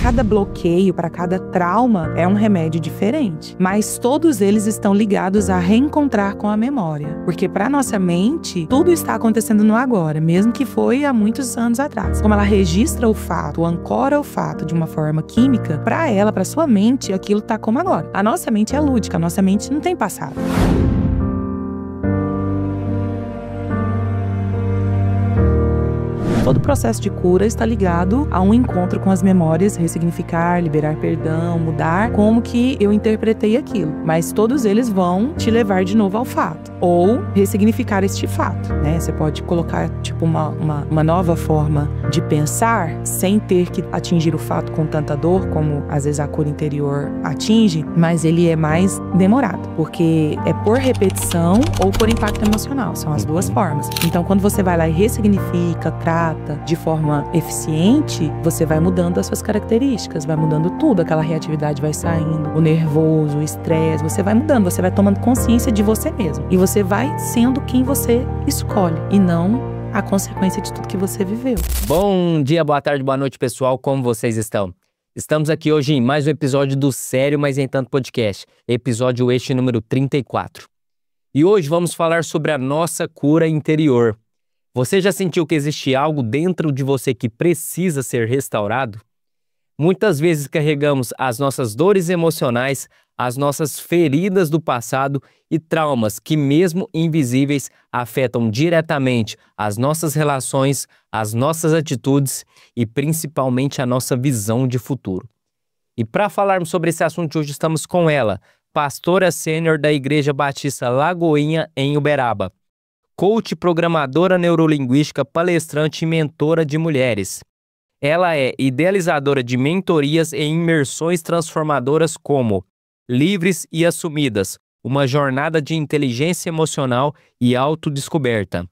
cada bloqueio, para cada trauma, é um remédio diferente. Mas todos eles estão ligados a reencontrar com a memória. Porque para nossa mente, tudo está acontecendo no agora, mesmo que foi há muitos anos atrás. Como ela registra o fato, ancora o fato de uma forma química, para ela, para sua mente, aquilo está como agora. A nossa mente é lúdica, a nossa mente não tem passado. Todo o processo de cura está ligado a um encontro com as memórias, ressignificar, liberar perdão, mudar como que eu interpretei aquilo. Mas todos eles vão te levar de novo ao fato. Ou ressignificar este fato, né? Você pode colocar, tipo, uma nova forma de pensar sem ter que atingir o fato com tanta dor, como às vezes a cura interior atinge, mas ele é mais demorado, porque é por repetição ou por impacto emocional. São as duas formas. Então, quando você vai lá e ressignifica, trata de forma eficiente, você vai mudando as suas características, vai mudando tudo, aquela reatividade vai saindo, o nervoso, o estresse, você vai mudando, você vai tomando consciência de você mesmo. E você vai sendo quem você escolhe, e não a consequência de tudo que você viveu. Bom dia, boa tarde, boa noite, pessoal, como vocês estão? Estamos aqui hoje em mais um episódio do Sério Mas Nem Tanto Podcast, episódio este número 34. E hoje vamos falar sobre a nossa cura interior. Você já sentiu que existe algo dentro de você que precisa ser restaurado? Muitas vezes carregamos as nossas dores emocionais, as nossas feridas do passado e traumas que, mesmo invisíveis, afetam diretamente as nossas relações, as nossas atitudes e principalmente a nossa visão de futuro. E para falarmos sobre esse assunto hoje estamos com ela, pastora sênior da Igreja Batista Lagoinha em Uberaba. Coach, programadora neurolinguística, palestrante e mentora de mulheres. Ela é idealizadora de mentorias e imersões transformadoras como Livres e Assumidas, uma jornada de inteligência emocional e autodescoberta.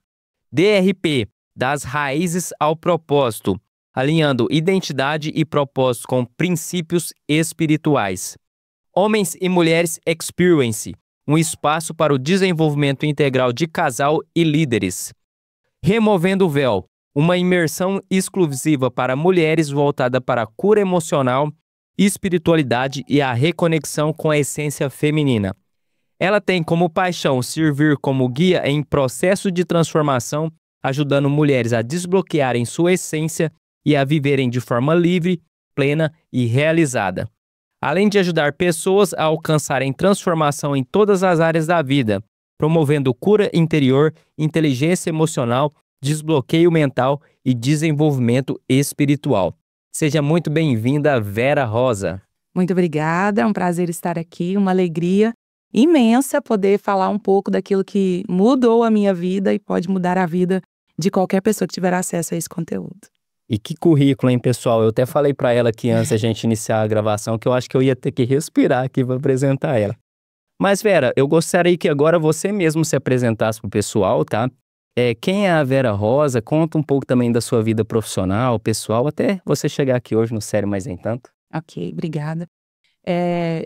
DRP, das raízes ao propósito, alinhando identidade e propósito com princípios espirituais. Homens e Mulheres Experience, um espaço para o desenvolvimento integral de casal e líderes. Removendo o Véu, uma imersão exclusiva para mulheres voltada para a cura emocional, espiritualidade e a reconexão com a essência feminina. Ela tem como paixão servir como guia em processo de transformação, ajudando mulheres a desbloquearem sua essência e a viverem de forma livre, plena e realizada. Além de ajudar pessoas a alcançarem transformação em todas as áreas da vida, promovendo cura interior, inteligência emocional, desbloqueio mental e desenvolvimento espiritual. Seja muito bem-vinda, Vera Rosa. Muito obrigada, é um prazer estar aqui, uma alegria imensa poder falar um pouco daquilo que mudou a minha vida e pode mudar a vida de qualquer pessoa que tiver acesso a esse conteúdo. E que currículo, hein, pessoal? Eu até falei para ela aqui antes da gente iniciar a gravação que eu acho que eu ia ter que respirar aqui para apresentar ela. Mas, Vera, eu gostaria que agora você mesmo se apresentasse pro pessoal, tá? Quem é a Vera Rosa? Conta um pouco também da sua vida profissional, pessoal, até você chegar aqui hoje no Sério Mas Nem Tanto. Ok, obrigada.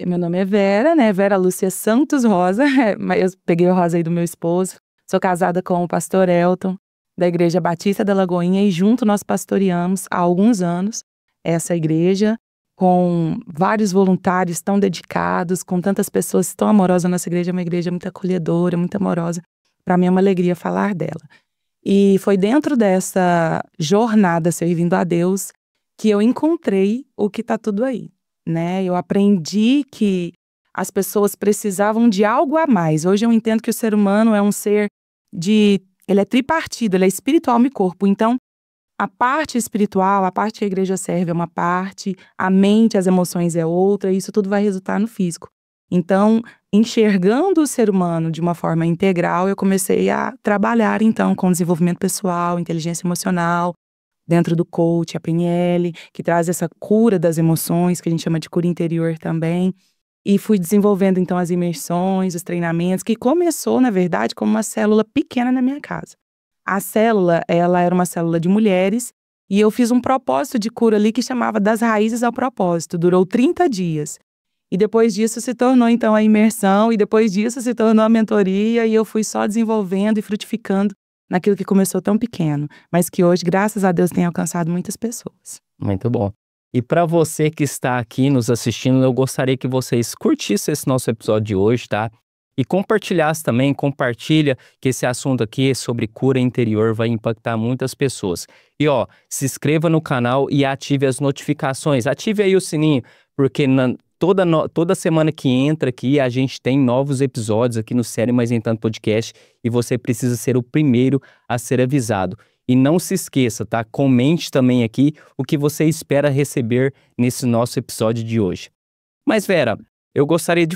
Meu nome é Vera, né? Vera Lúcia Santos Rosa, mas eu peguei o Rosa aí do meu esposo. Sou casada com o pastor Elton, da Igreja Batista da Lagoinha, e junto nós pastoreamos há alguns anos essa igreja, com vários voluntários tão dedicados, com tantas pessoas tão amorosas. Nossa igreja é uma igreja muito acolhedora, muito amorosa. Para mim é uma alegria falar dela. E foi dentro dessa jornada servindo a Deus que eu encontrei o que está tudo aí, né? Eu aprendi que as pessoas precisavam de algo a mais. Hoje eu entendo que o ser humano é um ser ele é tripartido, ele é espiritual, alma e corpo. Então, a parte espiritual, a parte que a igreja serve é uma parte, a mente, as emoções é outra, e isso tudo vai resultar no físico. Então, enxergando o ser humano de uma forma integral, eu comecei a trabalhar, então, com desenvolvimento pessoal, inteligência emocional, dentro do coach, a PNL, que traz essa cura das emoções, que a gente chama de cura interior também. E fui desenvolvendo, então, as imersões, os treinamentos, que começou, na verdade, como uma célula pequena na minha casa. A célula, ela era uma célula de mulheres, e eu fiz um propósito de cura ali que chamava Das Raízes ao Propósito. Durou 30 dias. E depois disso se tornou, então, a imersão, e depois disso se tornou a mentoria, e eu fui só desenvolvendo e frutificando naquilo que começou tão pequeno, mas que hoje, graças a Deus, tem alcançado muitas pessoas. Muito bom. E para você que está aqui nos assistindo, eu gostaria que vocês curtissem esse nosso episódio de hoje, tá? E compartilhasse também, compartilha que esse assunto aqui sobre cura interior vai impactar muitas pessoas. E ó, se inscreva no canal e ative as notificações, ative aí o sininho, porque toda semana que entra aqui, a gente tem novos episódios aqui no Sério Mais Em Tanto Podcast e você precisa ser o primeiro a ser avisado. E não se esqueça, tá? Comente também aqui o que você espera receber nesse nosso episódio de hoje. Mas Vera, eu gostaria de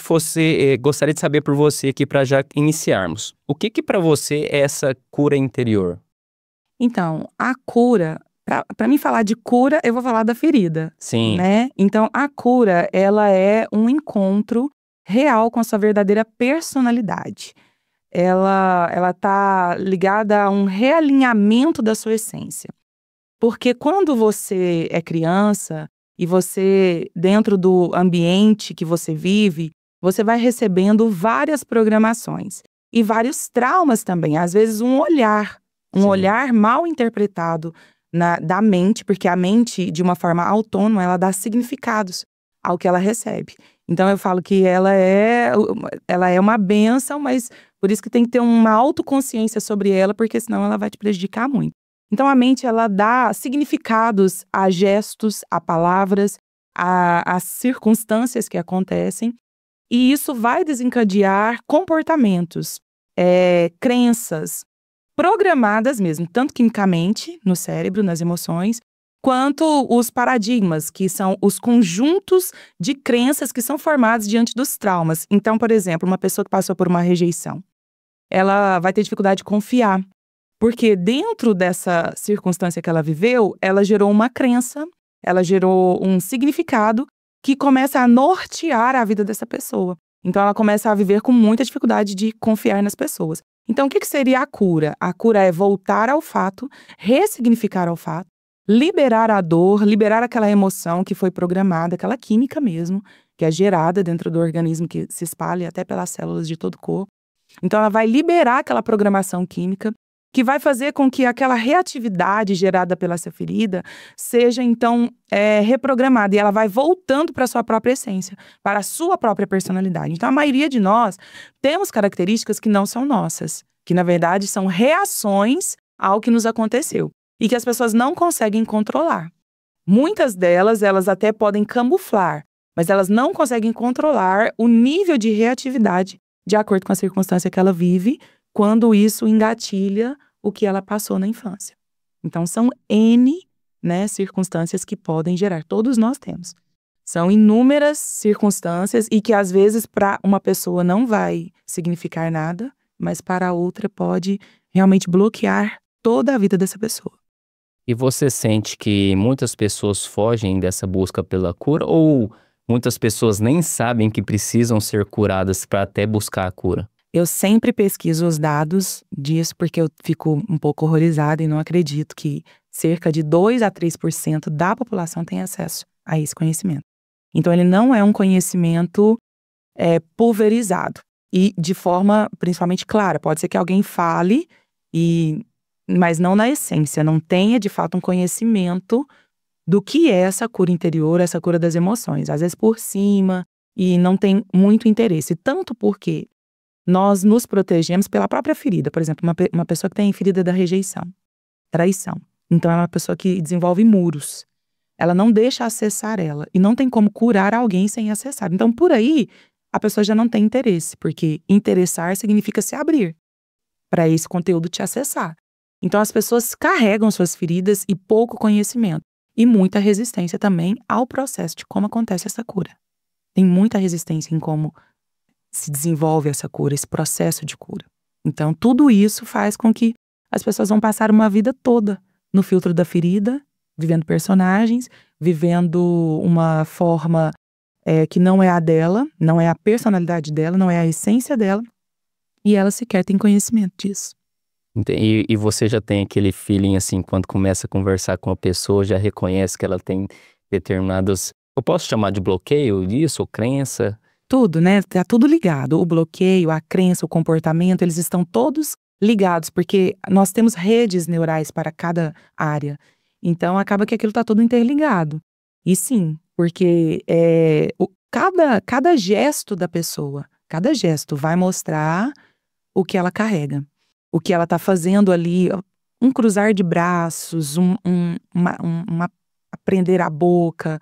saber por você aqui para já iniciarmos. O que para você é essa cura interior? Então, a cura, para mim falar de cura, eu vou falar da ferida, Sim. né? Então, a cura, ela é um encontro real com a sua verdadeira personalidade. Ela tá ligada a um realinhamento da sua essência. Porque quando você é criança e você, dentro do ambiente que você vive, você vai recebendo várias programações e vários traumas também. Às vezes um Sim. olhar mal interpretado da mente, porque a mente, de uma forma autônoma, ela dá significados ao que ela recebe. Então eu falo que ela é uma bênção, mas por isso que tem que ter uma autoconsciência sobre ela, porque senão ela vai te prejudicar muito. Então a mente, ela dá significados a gestos, a palavras, a circunstâncias que acontecem, e isso vai desencadear comportamentos, crenças programadas mesmo, tanto quimicamente no cérebro, nas emoções, quanto os paradigmas, que são os conjuntos de crenças que são formados diante dos traumas. Então, por exemplo, uma pessoa que passou por uma rejeição, ela vai ter dificuldade de confiar, porque dentro dessa circunstância que ela viveu, ela gerou uma crença, ela gerou um significado que começa a nortear a vida dessa pessoa. Então, ela começa a viver com muita dificuldade de confiar nas pessoas. Então, o que seria a cura? A cura é voltar ao fato, ressignificar o fato, liberar a dor, liberar aquela emoção que foi programada, aquela química mesmo, que é gerada dentro do organismo, que se espalha até pelas células de todo o corpo. Então, ela vai liberar aquela programação química, que vai fazer com que aquela reatividade gerada pela essa ferida seja, então, reprogramada. E ela vai voltando para a sua própria essência, para a sua própria personalidade. Então, a maioria de nós temos características que não são nossas, que, na verdade, são reações ao que nos aconteceu e que as pessoas não conseguem controlar. Muitas delas, elas até podem camuflar, mas elas não conseguem controlar o nível de reatividade de acordo com a circunstância que ela vive, quando isso engatilha o que ela passou na infância. Então, são N, circunstâncias que podem gerar. Todos nós temos. São inúmeras circunstâncias e que, às vezes, para uma pessoa não vai significar nada, mas para a outra pode realmente bloquear toda a vida dessa pessoa. E você sente que muitas pessoas fogem dessa busca pela cura ou muitas pessoas nem sabem que precisam ser curadas para até buscar a cura? Eu sempre pesquiso os dados disso porque eu fico um pouco horrorizada e não acredito que cerca de 2 a 3% da população tem acesso a esse conhecimento. Então, ele não é um conhecimento pulverizado e de forma principalmente clara. Pode ser que alguém fale, mas não na essência, não tenha de fato um conhecimento do que é essa cura interior, essa cura das emoções. Às vezes por cima e não tem muito interesse, tanto porque nós nos protegemos pela própria ferida. Por exemplo, uma pessoa que tem ferida da rejeição, traição. Então, ela é uma pessoa que desenvolve muros. Ela não deixa acessar ela. E não tem como curar alguém sem acessar. Então, por aí, a pessoa já não tem interesse. Porque interessar significa se abrir para esse conteúdo te acessar. Então, as pessoas carregam suas feridas e pouco conhecimento. E muita resistência também ao processo de como acontece essa cura. Tem muita resistência em como se desenvolve essa cura, esse processo de cura. Então, tudo isso faz com que as pessoas vão passar uma vida toda no filtro da ferida, vivendo personagens, vivendo uma forma que não é a dela, não é a personalidade dela, não é a essência dela, e ela sequer tem conhecimento disso. E você já tem aquele feeling assim, quando começa a conversar com a pessoa, já reconhece que ela tem determinados... Eu posso chamar de bloqueio disso, ou crença? Tudo, tá tudo ligado. O bloqueio, a crença, o comportamento, eles estão todos ligados, porque nós temos redes neurais para cada área. Então, acaba que aquilo tá tudo interligado. E sim, porque cada gesto da pessoa, cada gesto vai mostrar o que ela carrega. O que ela tá fazendo ali, um cruzar de braços, uma prender a boca.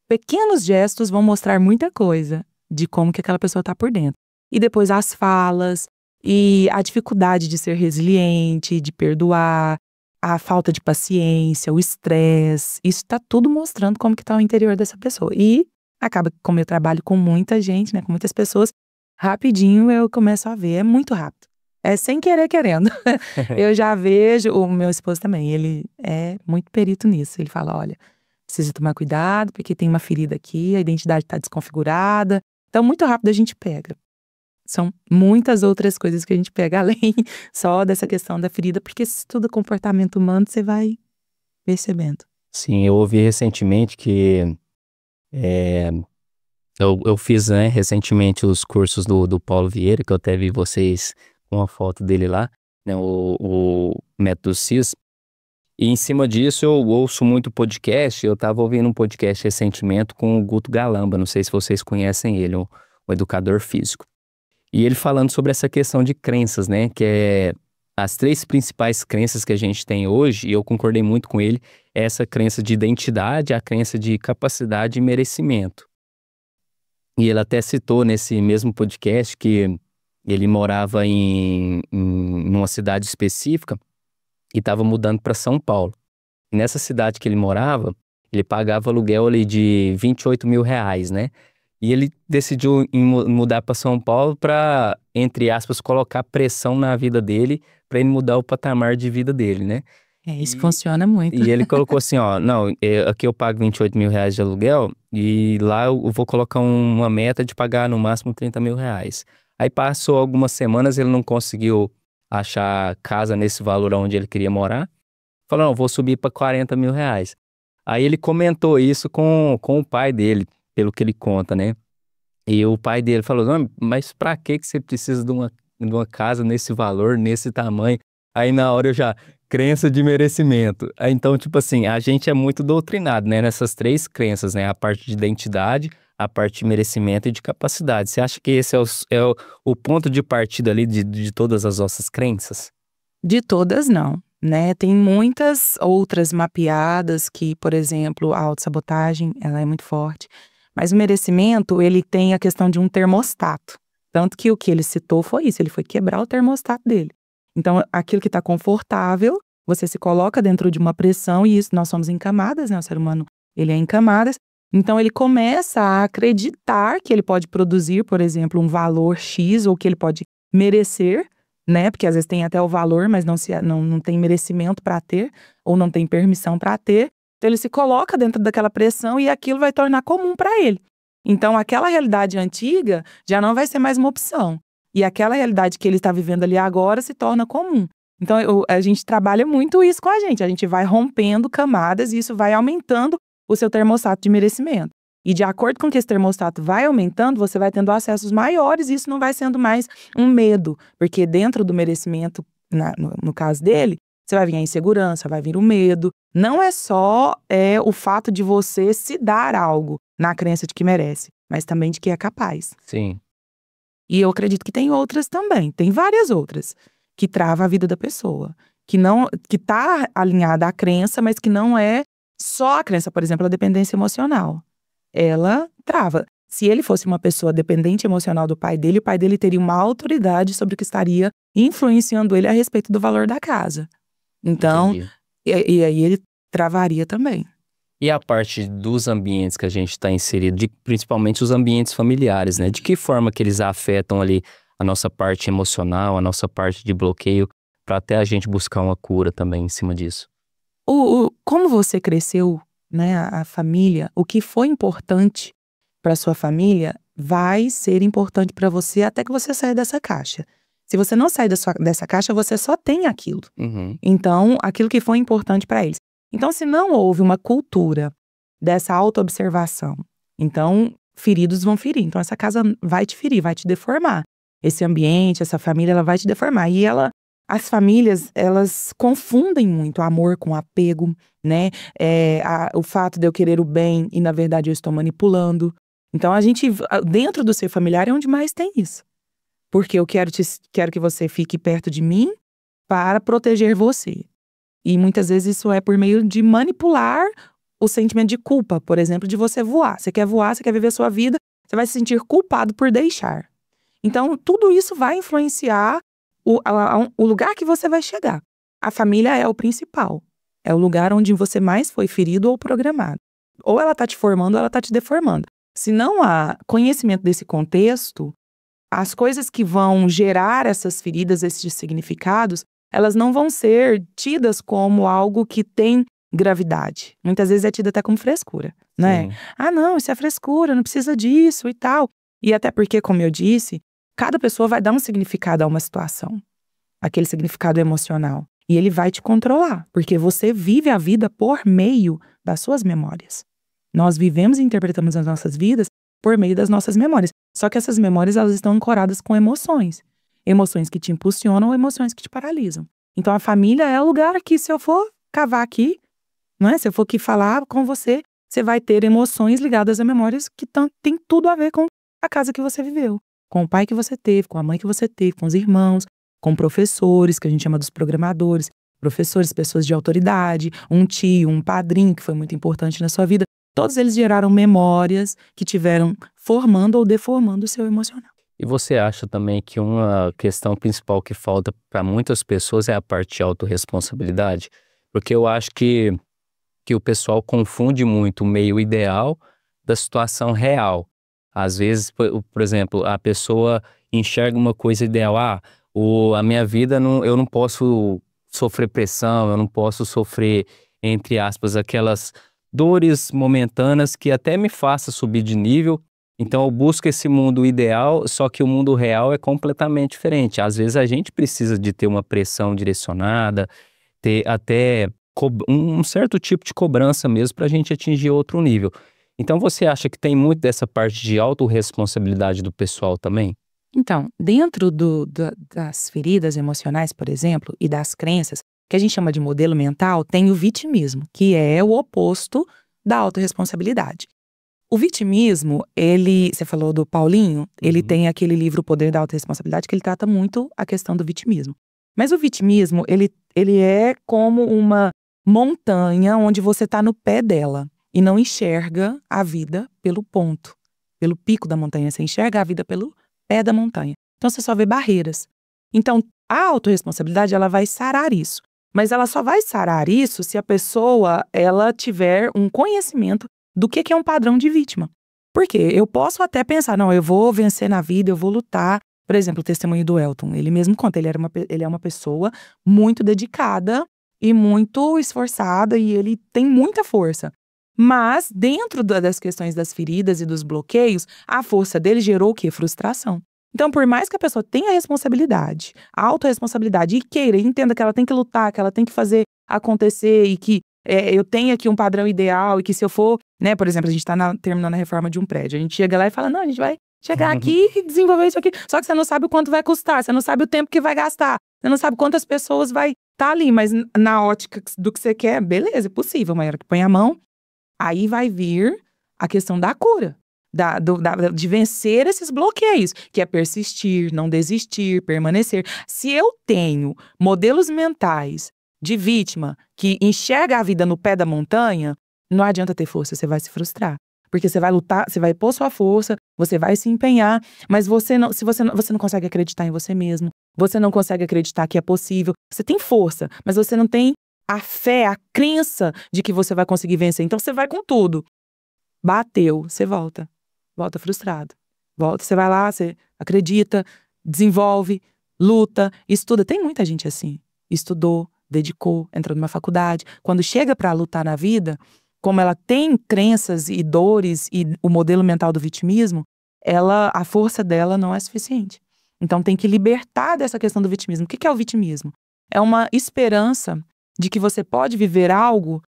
Pequenos gestos vão mostrar muita coisa de como que aquela pessoa tá por dentro. E depois as falas, e a dificuldade de ser resiliente, de perdoar, a falta de paciência, o estresse. Isso tá tudo mostrando como que tá o interior dessa pessoa. E acaba que, como eu trabalho com muita gente, né, com muitas pessoas, rapidinho eu começo a ver, é muito rápido. É sem querer querendo. Eu já vejo, o meu esposo também, ele é muito perito nisso. Ele fala, olha, precisa tomar cuidado, porque tem uma ferida aqui, a identidade tá desconfigurada. Então, muito rápido a gente pega. São muitas outras coisas que a gente pega além só dessa questão da ferida, porque se tudo é comportamento humano, você vai percebendo. Sim, eu ouvi recentemente que eu fiz, né, recentemente os cursos do Paulo Vieira, que eu até vi vocês com a foto dele lá, né, o Método CIS. E em cima disso eu ouço muito podcast. Eu tava ouvindo um podcast recentemente com o Guto Galamba, não sei se vocês conhecem ele, o educador físico. E ele falando sobre essa questão de crenças, né, que é as 3 principais crenças que a gente tem hoje, e eu concordei muito com ele, é essa crença de identidade, a crença de capacidade e merecimento. E ele até citou nesse mesmo podcast que ele morava numa cidade específica e estava mudando para São Paulo. E nessa cidade que ele morava, ele pagava aluguel ali de R$28 mil, né? E ele decidiu mudar para São Paulo para, entre aspas, colocar pressão na vida dele, para ele mudar o patamar de vida dele, né? Isso funciona muito. E ele colocou assim, ó, não, aqui eu pago R$28 mil de aluguel e lá eu vou colocar uma meta de pagar no máximo R$30 mil. Aí passou algumas semanas, ele não conseguiu achar casa nesse valor onde ele queria morar. Falou, não, vou subir para R$40 mil. Aí ele comentou isso com o pai dele, pelo que ele conta, né? E o pai dele falou, não, mas pra que você precisa de uma casa nesse valor, nesse tamanho? Aí na hora eu já, crença de merecimento. Aí, então, tipo assim, a gente é muito doutrinado, né? Nessas 3 crenças, né? A parte de identidade, a parte de merecimento e de capacidade. Você acha que esse é o ponto de partida ali de todas as nossas crenças? De todas, não, né? Tem muitas outras mapeadas que, por exemplo, a autossabotagem, ela é muito forte. Mas o merecimento, ele tem a questão de um termostato. Tanto que o que ele citou foi isso, ele foi quebrar o termostato dele. Então, aquilo que está confortável, você se coloca dentro de uma pressão, e isso nós somos em camadas, né? O ser humano, ele é em camadas. Então, ele começa a acreditar que ele pode produzir, por exemplo, um valor X, ou que ele pode merecer, né? Porque às vezes tem até o valor, mas não tem merecimento para ter, ou não tem permissão para ter. Então, ele se coloca dentro daquela pressão e aquilo vai tornar comum para ele. Então, aquela realidade antiga já não vai ser mais uma opção. E aquela realidade que ele está vivendo ali agora se torna comum. Então, a gente trabalha muito isso com a gente vai rompendo camadas e isso vai aumentando o seu termostato de merecimento. E de acordo com que esse termostato vai aumentando, você vai tendo acessos maiores e isso não vai sendo mais um medo. Porque dentro do merecimento, no caso dele, você vai vir a insegurança, vai vir o medo. Não é só o fato de você se dar algo na crença de que merece, mas também de que é capaz. Sim. E eu acredito que tem outras também, tem várias outras, que travam a vida da pessoa. Que tá alinhada à crença, mas que não é só a crença. Por exemplo, a dependência emocional. Ela trava. Se ele fosse uma pessoa dependente emocional do pai dele, o pai dele teria uma autoridade sobre o que estaria influenciando ele a respeito do valor da casa. Então, e aí ele travaria também. E a parte dos ambientes que a gente está inserido, principalmente os ambientes familiares, né? De que forma que eles afetam ali a nossa parte emocional, a nossa parte de bloqueio, para até a gente buscar uma cura também em cima disso? Como você cresceu, né, a família, o que foi importante para sua família vai ser importante para você até que você saia dessa caixa. Se você não sair dessa caixa, você só tem aquilo. Uhum. Então, aquilo que foi importante para eles. Então, se não houve uma cultura dessa autoobservação, então, feridos vão ferir. Então, essa casa vai te ferir, vai te deformar. Esse ambiente, essa família, ela vai te deformar. E ela, as famílias, elas confundem muito amor com apego, né? O fato de eu querer o bem e, na verdade, eu estou manipulando. Então, dentro do ser familiar é onde mais tem isso. Porque eu quero que você fique perto de mim para proteger você. E muitas vezes isso é por meio de manipular o sentimento de culpa, por exemplo, de você voar. Você quer voar, você quer viver a sua vida, você vai se sentir culpado por deixar. Então, tudo isso vai influenciar o lugar que você vai chegar. A família é o principal. É o lugar onde você mais foi ferido ou programado. Ou ela está te formando ou ela está te deformando. Se não há conhecimento desse contexto, as coisas que vão gerar essas feridas, esses significados, elas não vão ser tidas como algo que tem gravidade. Muitas vezes é tida até como frescura, né? Sim. Ah, não, isso é frescura, não precisa disso e tal. E até porque, como eu disse, cada pessoa vai dar um significado a uma situação. Aquele significado emocional. E ele vai te controlar, porque você vive a vida por meio das suas memórias. Nós vivemos e interpretamos as nossas vidas por meio das nossas memórias. Só que essas memórias, elas estão ancoradas com emoções. Emoções que te impulsionam ou emoções que te paralisam. Então, a família é o lugar que, se eu for cavar aqui, não é? Se eu for aqui falar com você, você vai ter emoções ligadas a memórias que têm tudo a ver com a casa que você viveu. Com o pai que você teve, com a mãe que você teve, com os irmãos, com professores, que a gente chama dos programadores, professores, pessoas de autoridade, um tio, um padrinho que foi muito importante na sua vida. Todos eles geraram memórias que tiveram formando ou deformando o seu emocional. E você acha também que uma questão principal que falta para muitas pessoas é a parte de autorresponsabilidade? Porque eu acho que o pessoal confunde muito o meio ideal da situação real. Às vezes, por exemplo, a pessoa enxerga uma coisa ideal. A minha vida, eu não posso sofrer pressão, eu não posso sofrer, entre aspas, aquelas dores momentâneas que até me faça subir de nível. Então eu busco esse mundo ideal, só que o mundo real é completamente diferente. Às vezes a gente precisa de ter uma pressão direcionada, ter até um certo tipo de cobrança mesmo para a gente atingir outro nível. Então você acha que tem muito dessa parte de autorresponsabilidade do pessoal também? Então, dentro das feridas emocionais, por exemplo, e das crenças, que a gente chama de modelo mental, tem o vitimismo, que é o oposto da autorresponsabilidade. O vitimismo, você falou do Paulinho, ele tem aquele livro O Poder da Autorresponsabilidade, que ele trata muito a questão do vitimismo. Mas o vitimismo, ele é como uma montanha onde você está no pé dela e não enxerga a vida pelo ponto, pelo pico da montanha. Você enxerga a vida pelo pé da montanha. Então você só vê barreiras. Então a autorresponsabilidade, ela vai sarar isso. Mas ela só vai sarar isso se a pessoa, ela tiver um conhecimento do que é um padrão de vítima. Porque eu posso até pensar, não, eu vou vencer na vida, eu vou lutar. Por exemplo, o testemunho do Elton, ele mesmo conta, ele é uma pessoa muito dedicada e muito esforçada e ele tem muita força. Mas dentro das questões das feridas e dos bloqueios, a força dele gerou o quê? Frustração. Então, por mais que a pessoa tenha responsabilidade, a autorresponsabilidade e queira, e entenda que ela tem que lutar, que ela tem que fazer acontecer e que eu tenho aqui um padrão ideal e que se eu for, né, por exemplo, a gente está terminando a reforma de um prédio, a gente chega lá e fala, não, a gente vai chegar aqui e desenvolver isso aqui. Só que você não sabe o quanto vai custar, você não sabe o tempo que vai gastar, você não sabe quantas pessoas vai estar ali, mas na ótica do que você quer, beleza, é possível, mas que põe a mão, aí vai vir a questão da cura. De vencer esses bloqueios, que é persistir, não desistir, permanecer. Se eu tenho modelos mentais de vítima que enxerga a vida no pé da montanha, não adianta ter força, você vai se frustrar. Porque você vai lutar, você vai pôr sua força, você vai se empenhar, mas você não consegue acreditar em você mesmo, você não consegue acreditar que é possível. Você tem força, mas você não tem a fé, a crença de que você vai conseguir vencer. Então você vai com tudo. Bateu, você volta frustrado. Você vai lá, você acredita, desenvolve, luta, estuda. Tem muita gente assim. Estudou, dedicou, entrou numa faculdade. Quando chega para lutar na vida, como ela tem crenças e dores e o modelo mental do vitimismo, a força dela não é suficiente. Então tem que libertar dessa questão do vitimismo. O que é o vitimismo? É uma esperança de que você pode viver algo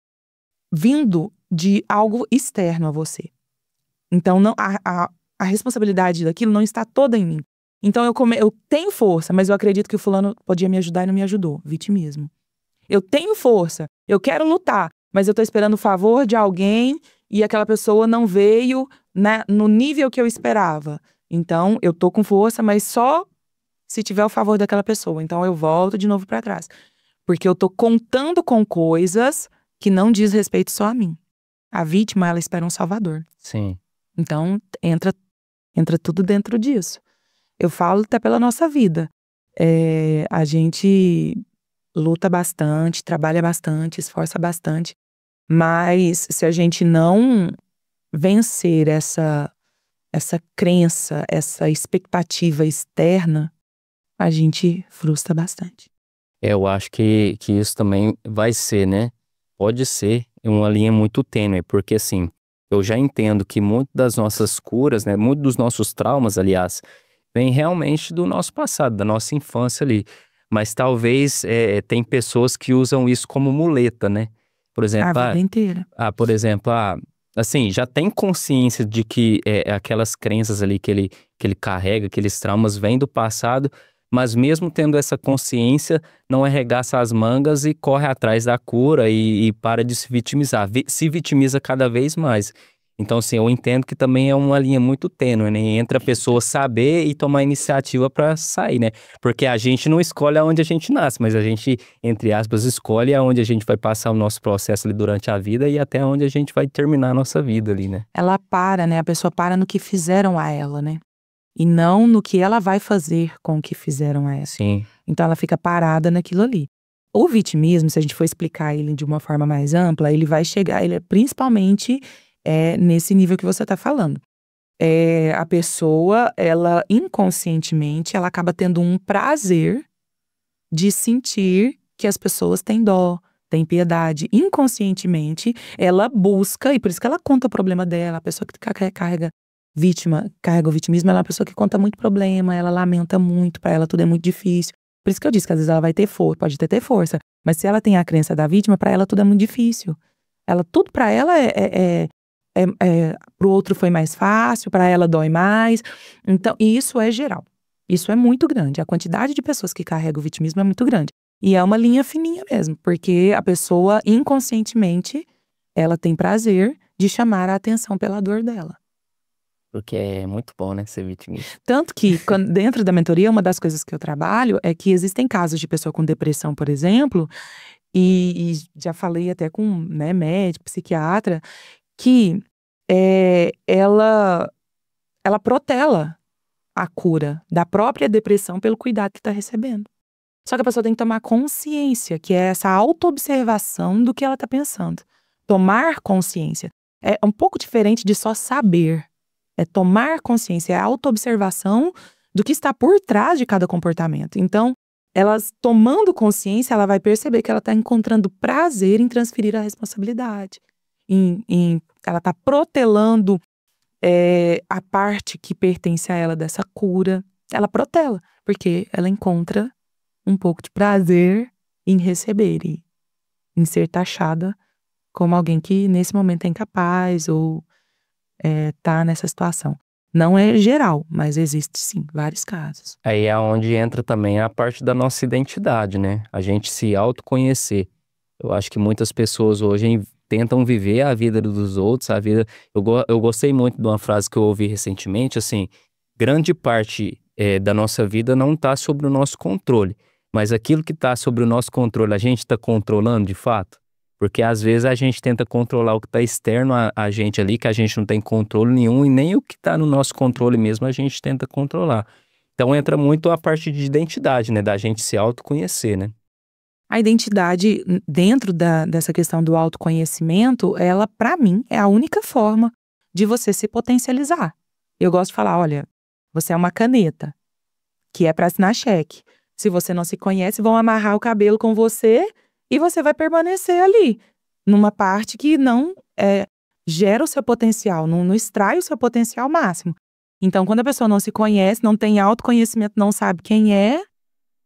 vindo de algo externo a você. Então, a responsabilidade daquilo não está toda em mim. Então eu tenho força, mas eu acredito que o fulano podia me ajudar e não me ajudou. Vitimismo. Eu tenho força, eu quero lutar, mas eu tô esperando o favor de alguém e aquela pessoa não veio, né, no nível que eu esperava. Então, eu tô com força, mas só se tiver o favor daquela pessoa. Então, eu volto de novo pra trás. Porque eu tô contando com coisas que não diz respeito só a mim. A vítima, ela espera um salvador. Sim. Então, entra tudo dentro disso. Eu falo até pela nossa vida. A gente luta bastante, trabalha bastante, esforça bastante. Mas se a gente não vencer essa crença, essa expectativa externa, a gente frustra bastante. Eu acho que isso também vai ser, né? Pode ser uma linha muito tênue, porque assim, eu já entendo que muito das nossas curas, né? Muito dos nossos traumas, aliás, vem realmente do nosso passado, da nossa infância ali. Mas talvez tem pessoas que usam isso como muleta, né? Por exemplo, A vida inteira. por exemplo, assim, já tem consciência de que aquelas crenças ali que ele carrega, aqueles traumas vêm do passado, mas mesmo tendo essa consciência, não arregaça as mangas e corre atrás da cura e para de se vitimizar. Se vitimiza cada vez mais. Então, assim, eu entendo que também é uma linha muito tênue, né? Entre a pessoa saber e tomar iniciativa para sair, né? Porque a gente não escolhe aonde a gente nasce, mas a gente, entre aspas, escolhe aonde a gente vai passar o nosso processo ali durante a vida e até onde a gente vai terminar a nossa vida ali, né? Ela para, né? A pessoa para no que fizeram a ela, né? E não no que ela vai fazer com o que fizeram a ela. Sim. Então ela fica parada naquilo ali. O vitimismo, se a gente for explicar ele de uma forma mais ampla, ele vai chegar, ele é principalmente nesse nível que você está falando. A pessoa, ela inconscientemente, ela acaba tendo um prazer de sentir que as pessoas têm dó, têm piedade. Inconscientemente, ela busca, e por isso que ela conta o problema dela. A pessoa que carrega o vitimismo, ela é uma pessoa que conta muito problema, ela lamenta muito, pra ela tudo é muito difícil. Por isso que eu disse que às vezes ela vai ter força, pode ter força, mas se ela tem a crença da vítima, pra ela tudo é muito difícil. Tudo pra ela pro outro foi mais fácil, pra ela dói mais. Então, e isso é geral. Isso é muito grande. A quantidade de pessoas que carregam o vitimismo é muito grande. E é uma linha fininha mesmo, porque a pessoa inconscientemente, ela tem prazer de chamar a atenção pela dor dela. Porque é muito bom, né, ser vitimista. Tanto que, dentro da mentoria, uma das coisas que eu trabalho é que existem casos de pessoa com depressão, por exemplo, e já falei até com, né, médico, psiquiatra, que ela protela a cura da própria depressão pelo cuidado que está recebendo. Só que a pessoa tem que tomar consciência, que é essa autoobservação do que ela está pensando. Tomar consciência. É um pouco diferente de só saber. É tomar consciência, é a autoobservação do que está por trás de cada comportamento. Então, elas tomando consciência, ela vai perceber que ela está encontrando prazer em transferir a responsabilidade. Ela está protelando a parte que pertence a ela dessa cura. Ela protela, porque ela encontra um pouco de prazer em receber e em ser taxada como alguém que nesse momento é incapaz ou tá nessa situação. Não é geral, mas existe sim, vários casos. Aí é onde entra também a parte da nossa identidade, né? A gente se autoconhecer. Eu acho que muitas pessoas hoje tentam viver a vida dos outros, a vida... Eu gostei muito de uma frase que eu ouvi recentemente, assim, grande parte da nossa vida não está sob o nosso controle, mas aquilo que está sob o nosso controle, a gente está controlando de fato? Porque às vezes a gente tenta controlar o que está externo a gente ali, que a gente não tem controle nenhum, e nem o que está no nosso controle mesmo a gente tenta controlar. Então entra muito a parte de identidade, né? Da gente se autoconhecer, né? A identidade, dentro dessa questão do autoconhecimento, ela, para mim, é a única forma de você se potencializar. Eu gosto de falar, olha, você é uma caneta, que é para assinar cheque. Se você não se conhece, vão amarrar o cabelo com você e você vai permanecer ali, numa parte que não gera o seu potencial, não extrai o seu potencial máximo. Então, quando a pessoa não se conhece, não tem autoconhecimento, não sabe quem é,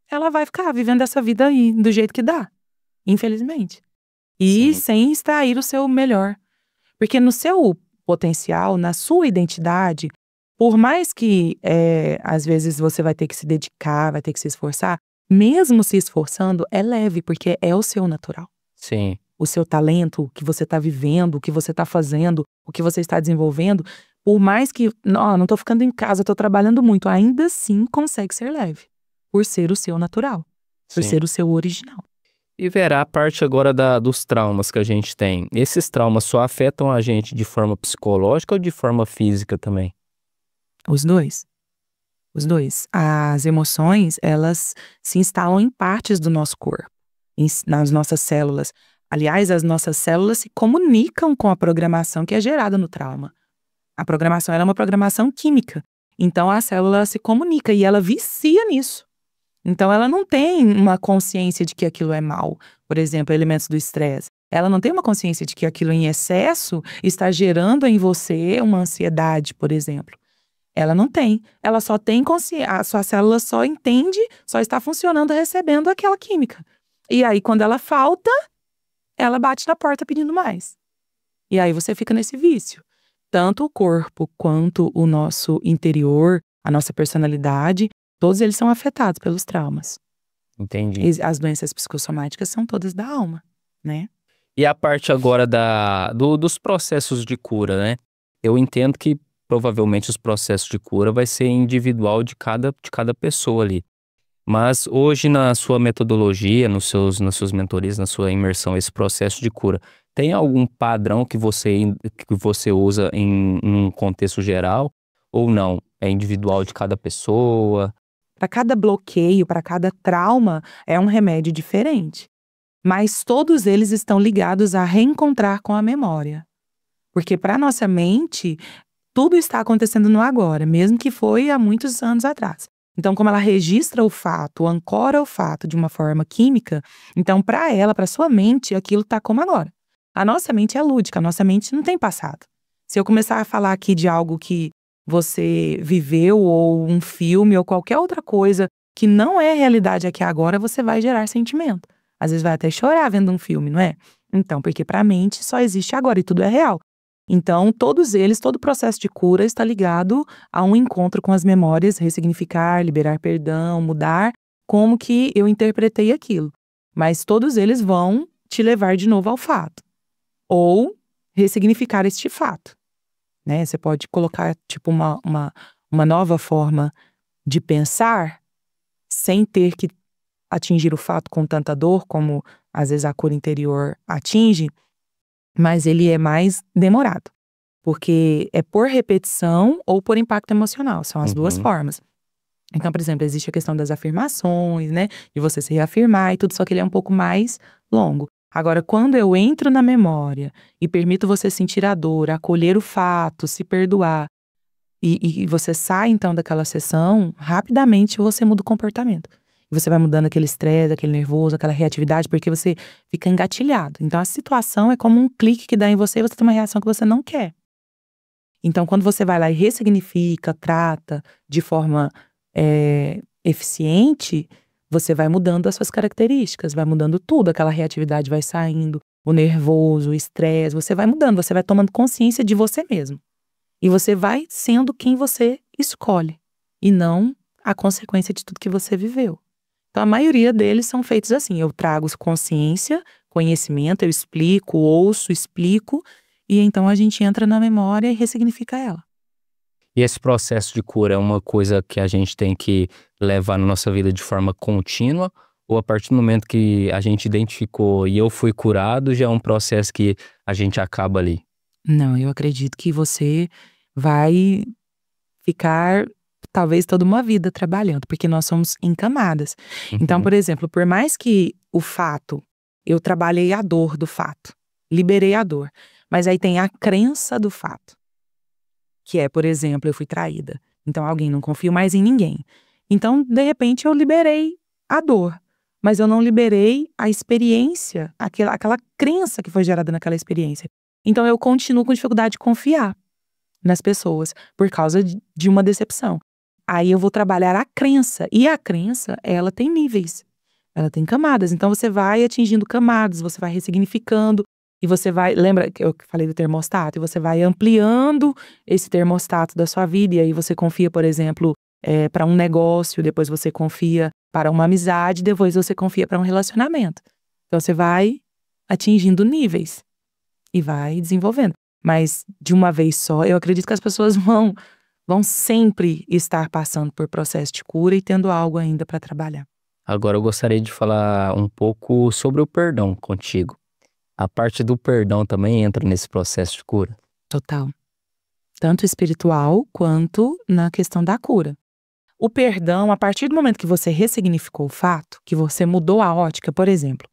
ela vai ficar vivendo essa vida aí, do jeito que dá, infelizmente. E Sim. sem extrair o seu melhor. Porque no seu potencial, na sua identidade, Por mais que, às vezes, você vai ter que se dedicar, vai ter que se esforçar, mesmo se esforçando, é leve, porque é o seu natural. Sim. O seu talento, o que você está vivendo, o que você está fazendo, o que você está desenvolvendo, por mais que, não estou ficando em casa, estou trabalhando muito, ainda assim consegue ser leve, por ser o seu natural, por Sim. ser o seu original. E Vera, a parte agora dos traumas que a gente tem. Esses traumas só afetam a gente de forma psicológica ou de forma física também? Os dois. Os dois. As emoções, elas se instalam em partes do nosso corpo, nas nossas células. Aliás, as nossas células se comunicam com a programação que é gerada no trauma. A programação, ela é uma programação química. Então, a célula se comunica e ela vicia nisso. Então, ela não tem uma consciência de que aquilo é mal. Por exemplo, elementos do estresse. Ela não tem uma consciência de que aquilo em excesso está gerando em você uma ansiedade, por exemplo. Ela não tem. Ela só tem consciência. A sua célula só entende, só está funcionando recebendo aquela química. E aí, quando ela falta, ela bate na porta pedindo mais. E aí você fica nesse vício. Tanto o corpo quanto o nosso interior, a nossa personalidade, todos eles são afetados pelos traumas. Entendi. As doenças psicossomáticas são todas da alma, né? E a parte agora dos processos de cura, né? Eu entendo que provavelmente os processos de cura vai ser individual de cada pessoa ali. Mas hoje na sua metodologia, nas suas mentorias, na sua imersão, esse processo de cura, tem algum padrão que você usa em um contexto geral ou não? É individual de cada pessoa? Para cada bloqueio, para cada trauma, é um remédio diferente. Mas todos eles estão ligados a reencontrar com a memória. Porque para nossa mente, tudo está acontecendo no agora, mesmo que foi há muitos anos atrás. Então, como ela registra o fato, ancora o fato de uma forma química, então para ela, para sua mente, aquilo está como agora. A nossa mente é lúdica, a nossa mente não tem passado. Se eu começar a falar aqui de algo que você viveu, ou um filme, ou qualquer outra coisa que não é realidade aqui agora, você vai gerar sentimento. Às vezes vai até chorar vendo um filme, não é? Então, porque para a mente só existe agora e tudo é real. Então, todos eles, todo o processo de cura está ligado a um encontro com as memórias, ressignificar, liberar perdão, mudar como que eu interpretei aquilo. Mas todos eles vão te levar de novo ao fato. Ou ressignificar este fato, né? Você pode colocar, tipo, uma nova forma de pensar sem ter que atingir o fato com tanta dor, como às vezes a cura interior atinge, mas ele é mais demorado, porque é por repetição ou por impacto emocional, são as duas formas. Então, por exemplo, existe a questão das afirmações, né, de você se reafirmar e tudo, só que ele é um pouco mais longo. Agora, quando eu entro na memória e permito você sentir a dor, acolher o fato, se perdoar, e você sai então daquela sessão, rapidamente você muda o comportamento. Você vai mudando aquele estresse, aquele nervoso, aquela reatividade, porque você fica engatilhado. Então, a situação é como um clique que dá em você e você tem uma reação que você não quer. Então, quando você vai lá e ressignifica, trata de forma eficiente, você vai mudando as suas características, vai mudando tudo. Aquela reatividade vai saindo, o nervoso, o estresse, você vai mudando, você vai tomando consciência de você mesmo. E você vai sendo quem você escolhe, e não a consequência de tudo que você viveu. Então, a maioria deles são feitos assim. Eu trago consciência, conhecimento, eu explico, ouço, explico, e então a gente entra na memória e ressignifica ela. E esse processo de cura é uma coisa que a gente tem que levar na nossa vida de forma contínua? Ou a partir do momento que a gente identificou e eu fui curado, já é um processo que a gente acaba ali? Não, eu acredito que você vai ficar talvez toda uma vida trabalhando, porque nós somos em camadas. Então, por exemplo, por mais que o fato, eu trabalhei a dor do fato, liberei a dor, mas aí tem a crença do fato, que é, por exemplo, eu fui traída. Então, alguém não confia mais em ninguém. Então, de repente, eu liberei a dor, mas eu não liberei a experiência, aquela crença que foi gerada naquela experiência. Então, eu continuo com dificuldade de confiar nas pessoas por causa de uma decepção. Aí eu vou trabalhar a crença. E a crença, ela tem níveis. Ela tem camadas. Então você vai atingindo camadas, você vai ressignificando. E você vai, lembra que eu falei do termostato? E você vai ampliando esse termostato da sua vida. E aí você confia, por exemplo, para um negócio, depois você confia para uma amizade, depois você confia para um relacionamento. Então você vai atingindo níveis e vai desenvolvendo. Mas de uma vez só, eu acredito que as pessoas vão sempre estar passando por processo de cura e tendo algo ainda para trabalhar. Agora eu gostaria de falar um pouco sobre o perdão contigo. A parte do perdão também entra nesse processo de cura? Total. Tanto espiritual quanto na questão da cura. O perdão, a partir do momento que você ressignificou o fato, que você mudou a ótica, por exemplo,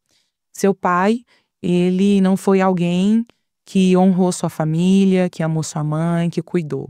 seu pai, ele não foi alguém que honrou sua família, que amou sua mãe, que cuidou.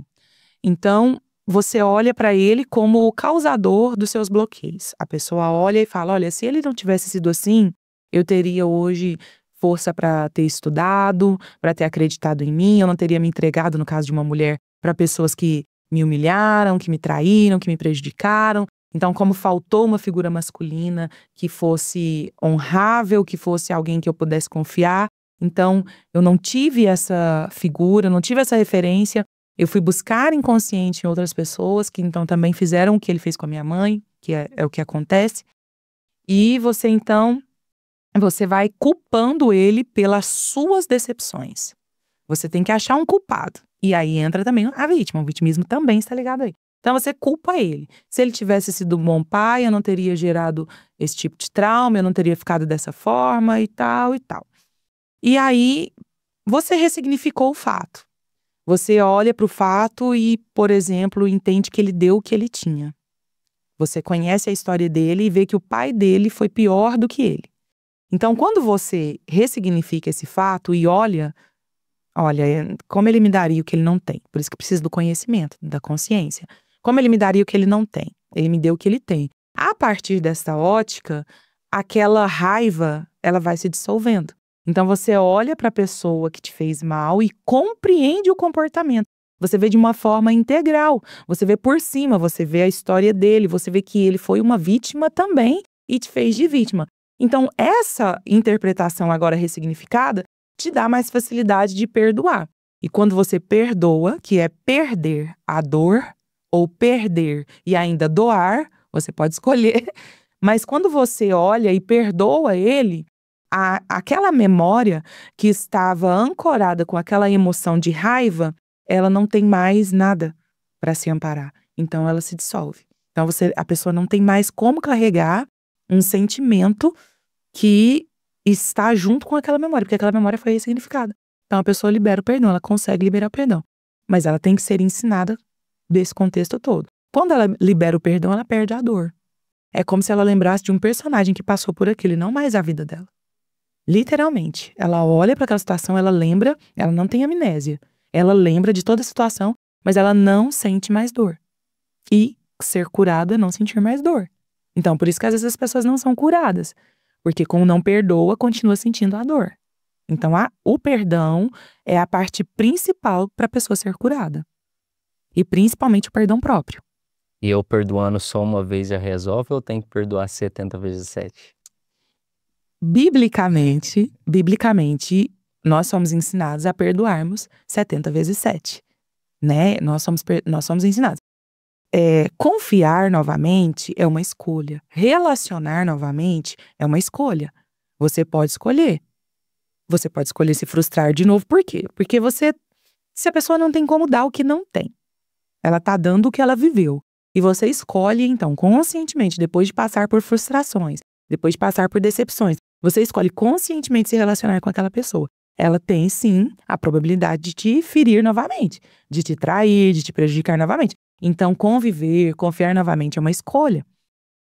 Então, você olha para ele como o causador dos seus bloqueios. A pessoa olha e fala, olha, se ele não tivesse sido assim, eu teria hoje força para ter estudado, para ter acreditado em mim, eu não teria me entregado, no caso de uma mulher, para pessoas que me humilharam, que me traíram, que me prejudicaram. Então, como faltou uma figura masculina que fosse honrável, que fosse alguém que eu pudesse confiar, então eu não tive essa figura, não tive essa referência. Eu fui buscar inconsciente em outras pessoas que então também fizeram o que ele fez com a minha mãe, que é o que acontece. E você então, você vai culpando ele pelas suas decepções. Você tem que achar um culpado. E aí entra também a vítima. O vitimismo também está ligado aí. Então você culpa ele. Se ele tivesse sido um bom pai, eu não teria gerado esse tipo de trauma, eu não teria ficado dessa forma e tal e tal. E aí você ressignificou o fato. Você olha para o fato e, por exemplo, entende que ele deu o que ele tinha. Você conhece a história dele e vê que o pai dele foi pior do que ele. Então, quando você ressignifica esse fato e olha, como ele me daria o que ele não tem? Por isso que precisa do conhecimento, da consciência. Como ele me daria o que ele não tem? Ele me deu o que ele tem. A partir dessa ótica, aquela raiva, ela vai se dissolvendo. Então você olha para a pessoa que te fez mal e compreende o comportamento. Você vê de uma forma integral. Você vê por cima, você vê a história dele, você vê que ele foi uma vítima também e te fez de vítima. Então essa interpretação agora ressignificada te dá mais facilidade de perdoar. E quando você perdoa, que é perder a dor ou perder e ainda doar, você pode escolher. Mas quando você olha e perdoa ele, aquela memória que estava ancorada com aquela emoção de raiva, ela não tem mais nada para se amparar. Então ela se dissolve. Então a pessoa não tem mais como carregar um sentimento que está junto com aquela memória, porque aquela memória foi ressignificada. Então a pessoa libera o perdão, ela consegue liberar o perdão. Mas ela tem que ser ensinada desse contexto todo. Quando ela libera o perdão, ela perde a dor. É como se ela lembrasse de um personagem que passou por aquilo e não mais a vida dela. Literalmente. Ela olha para aquela situação, ela lembra, ela não tem amnésia. Ela lembra de toda a situação, mas ela não sente mais dor. E ser curada é não sentir mais dor. Então, por isso que às vezes as pessoas não são curadas. Porque como não perdoa, continua sentindo a dor. Então, o perdão é a parte principal para a pessoa ser curada. E principalmente o perdão próprio. E eu perdoando só uma vez já resolve ou eu tenho que perdoar 70 vezes 7? Biblicamente, nós somos ensinados a perdoarmos 70 vezes 7. Né? Nós somos ensinados. Confiar novamente é uma escolha. Relacionar novamente é uma escolha. Você pode escolher. Você pode escolher se frustrar de novo. Por quê? Porque se a pessoa não tem como dar o que não tem, ela tá dando o que ela viveu. E você escolhe, então, conscientemente, depois de passar por frustrações, depois de passar por decepções, você escolhe conscientemente se relacionar com aquela pessoa. Ela tem, sim, a probabilidade de te ferir novamente, de te trair, de te prejudicar novamente. Então, conviver, confiar novamente é uma escolha.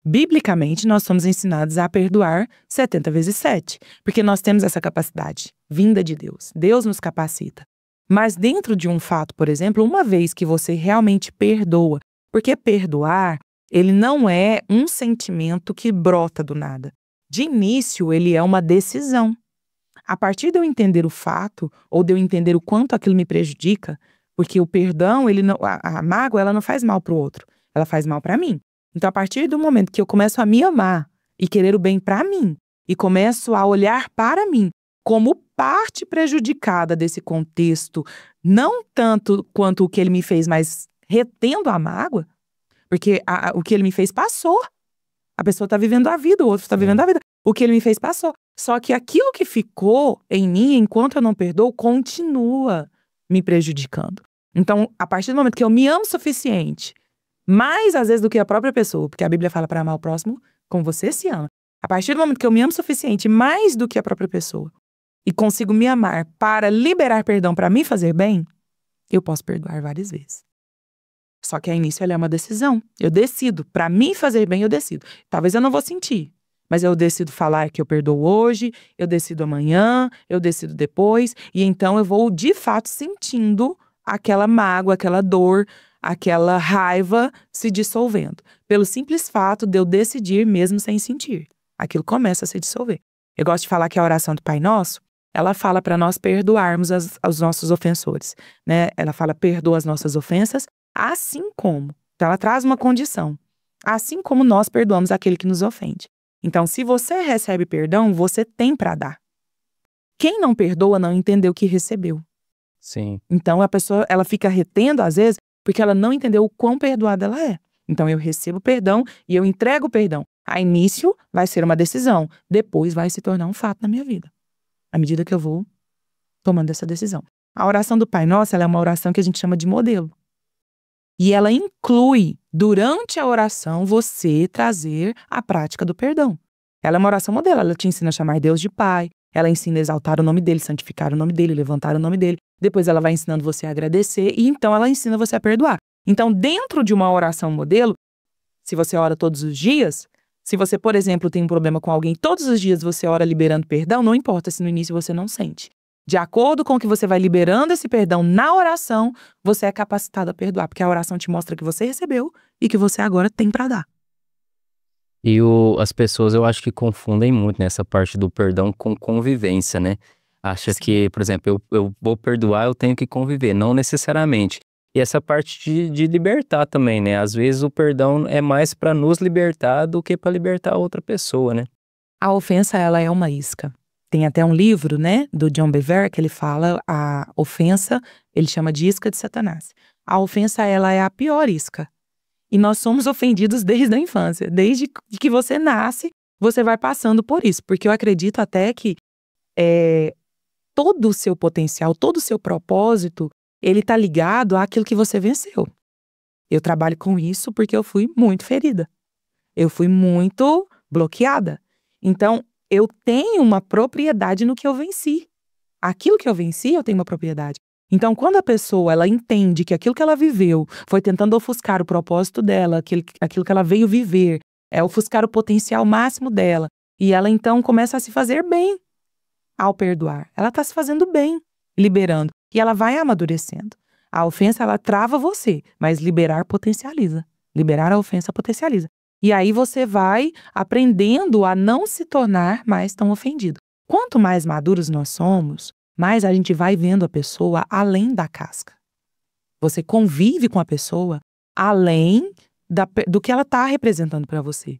Biblicamente, nós somos ensinados a perdoar 70 vezes 7, porque nós temos essa capacidade, vinda de Deus. Deus nos capacita. Mas dentro de um fato, por exemplo, uma vez que você realmente perdoa, porque perdoar, ele não é um sentimento que brota do nada. De início, ele é uma decisão. A partir de eu entender o fato, ou de eu entender o quanto aquilo me prejudica, porque o perdão, a mágoa, ela não faz mal para o outro, ela faz mal para mim. Então, a partir do momento que eu começo a me amar e querer o bem para mim, e começo a olhar para mim, como parte prejudicada desse contexto, não tanto quanto o que ele me fez, mas retendo a mágoa, porque o que ele me fez passou. A pessoa está vivendo a vida, o outro está vivendo a vida. O que ele me fez passou. Só que aquilo que ficou em mim, enquanto eu não perdoo, continua me prejudicando. Então, a partir do momento que eu me amo o suficiente, mais às vezes do que a própria pessoa, porque a Bíblia fala para amar o próximo como você se ama. A partir do momento que eu me amo o suficiente, mais do que a própria pessoa, e consigo me amar para liberar perdão para me fazer bem, eu posso perdoar várias vezes. Só que a início ela é uma decisão. Eu decido. Para me fazer bem, eu decido. Talvez eu não vou sentir, mas eu decido falar que eu perdoo hoje, eu decido amanhã, eu decido depois, e então eu vou de fato sentindo aquela mágoa, aquela dor, aquela raiva se dissolvendo. Pelo simples fato de eu decidir mesmo sem sentir. Aquilo começa a se dissolver. Eu gosto de falar que a oração do Pai Nosso, ela fala para nós perdoarmos os nossos ofensores, né? Ela fala, perdoa as nossas ofensas, assim como. Então ela traz uma condição. Assim como nós perdoamos aquele que nos ofende. Então, se você recebe perdão, você tem para dar. Quem não perdoa não entendeu o que recebeu. Sim. Então a pessoa, ela fica retendo às vezes, porque ela não entendeu o quão perdoada ela é. Então eu recebo perdão e eu entrego o perdão. A início vai ser uma decisão, depois vai se tornar um fato na minha vida. À medida que eu vou tomando essa decisão. A oração do Pai Nosso, ela é uma oração que a gente chama de modelo. E ela inclui, durante a oração, você trazer a prática do perdão. Ela é uma oração modelo, ela te ensina a chamar Deus de Pai, ela ensina a exaltar o nome dele, santificar o nome dele, levantar o nome dele. Depois ela vai ensinando você a agradecer e então ela ensina você a perdoar. Então, dentro de uma oração modelo, se você ora todos os dias, se você, por exemplo, tem um problema com alguém, todos os dias você ora liberando perdão, não importa se no início você não sente. De acordo com o que você vai liberando esse perdão na oração, você é capacitado a perdoar, porque a oração te mostra que você recebeu e que você agora tem para dar. E as pessoas, eu acho que confundem muito nessa parte do perdão com convivência, né? Acha que, por exemplo, eu vou perdoar, eu tenho que conviver. Não necessariamente. E essa parte de libertar também, né? Às vezes o perdão é mais para nos libertar do que para libertar outra pessoa, né? A ofensa, ela é uma isca. Tem até um livro, né, do John Bevere, que ele fala a ofensa, ele chama de isca de Satanás. A ofensa, ela é a pior isca. E nós somos ofendidos desde a infância. Desde que você nasce, você vai passando por isso. Porque eu acredito até que todo o seu potencial, todo o seu propósito, ele está ligado àquilo que você venceu. Eu trabalho com isso porque eu fui muito ferida. Eu fui muito bloqueada. Então, eu tenho uma propriedade no que eu venci. Aquilo que eu venci, eu tenho uma propriedade. Então, quando a pessoa ela entende que aquilo que ela viveu foi tentando ofuscar o propósito dela, aquilo que ela veio viver, é ofuscar o potencial máximo dela, e ela então começa a se fazer bem ao perdoar. Ela está se fazendo bem, liberando. E ela vai amadurecendo. A ofensa, ela trava você, mas liberar potencializa. Liberar a ofensa potencializa. E aí você vai aprendendo a não se tornar mais tão ofendido. Quanto mais maduros nós somos, mais a gente vai vendo a pessoa além da casca. Você convive com a pessoa além do que ela está representando para você.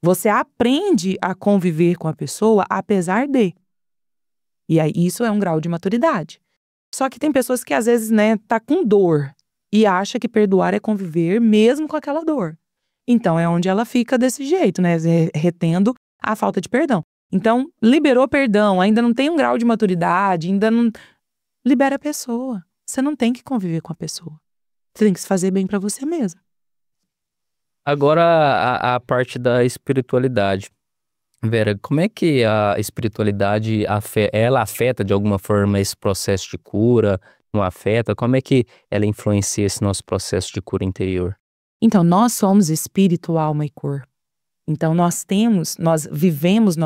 Você aprende a conviver com a pessoa apesar de. E aí isso é um grau de maturidade. Só que tem pessoas que às vezes, né, tá com dor e acha que perdoar é conviver mesmo com aquela dor. Então é onde ela fica desse jeito, né, retendo a falta de perdão. Então, liberou perdão, ainda não tem um grau de maturidade, ainda não... Libera a pessoa. Você não tem que conviver com a pessoa. Você tem que se fazer bem pra você mesmo. Agora, a parte da espiritualidade. Vera, como é que a espiritualidade ela afeta de alguma forma esse processo de cura? Não afeta? Como é que ela influencia esse nosso processo de cura interior? Então, nós somos espírito, alma e corpo. Então, nós vivemos,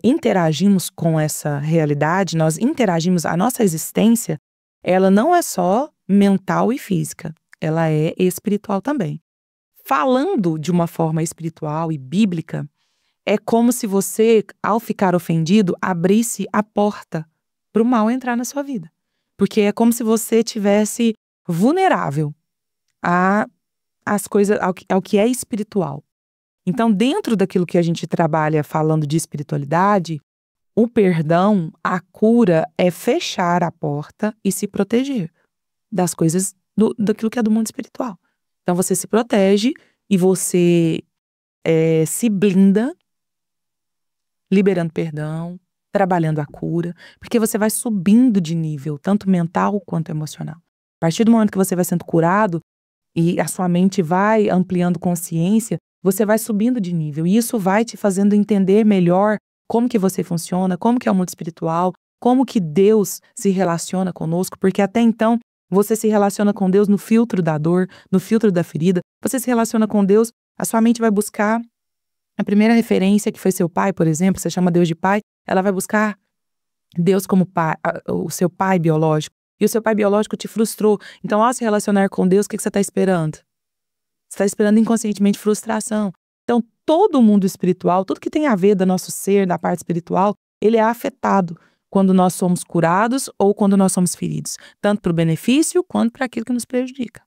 interagimos com essa realidade, nós interagimos, a nossa existência, ela não é só mental e física, ela é espiritual também. Falando de uma forma espiritual e bíblica, é como se você, ao ficar ofendido, abrisse a porta para o mal entrar na sua vida. Porque é como se você tivesse vulnerável às coisas, ao que é espiritual. Então, dentro daquilo que a gente trabalha falando de espiritualidade, O perdão, a cura é fechar a porta e se proteger das coisas, daquilo que é do mundo espiritual. Então você se protege e você se blinda, liberando perdão, trabalhando a cura, porque você vai subindo de nível, tanto mental quanto emocional. A partir do momento que você vai sendo curado e a sua mente vai ampliando consciência, você vai subindo de nível. E isso vai te fazendo entender melhor como que você funciona, como que é o mundo espiritual, como que Deus se relaciona conosco, porque até então você se relaciona com Deus no filtro da dor, no filtro da ferida. Você se relaciona com Deus, a sua mente vai buscar a primeira referência, que foi seu pai, por exemplo, você chama Deus de pai, ela vai buscar Deus como pai, o seu pai biológico. E o seu pai biológico te frustrou. Então, ao se relacionar com Deus, o que você está esperando? Você está esperando inconscientemente frustração. Então, todo o mundo espiritual, tudo que tem a ver do nosso ser, da parte espiritual, ele é afetado quando nós somos curados ou quando nós somos feridos. Tanto para o benefício, quanto para aquilo que nos prejudica.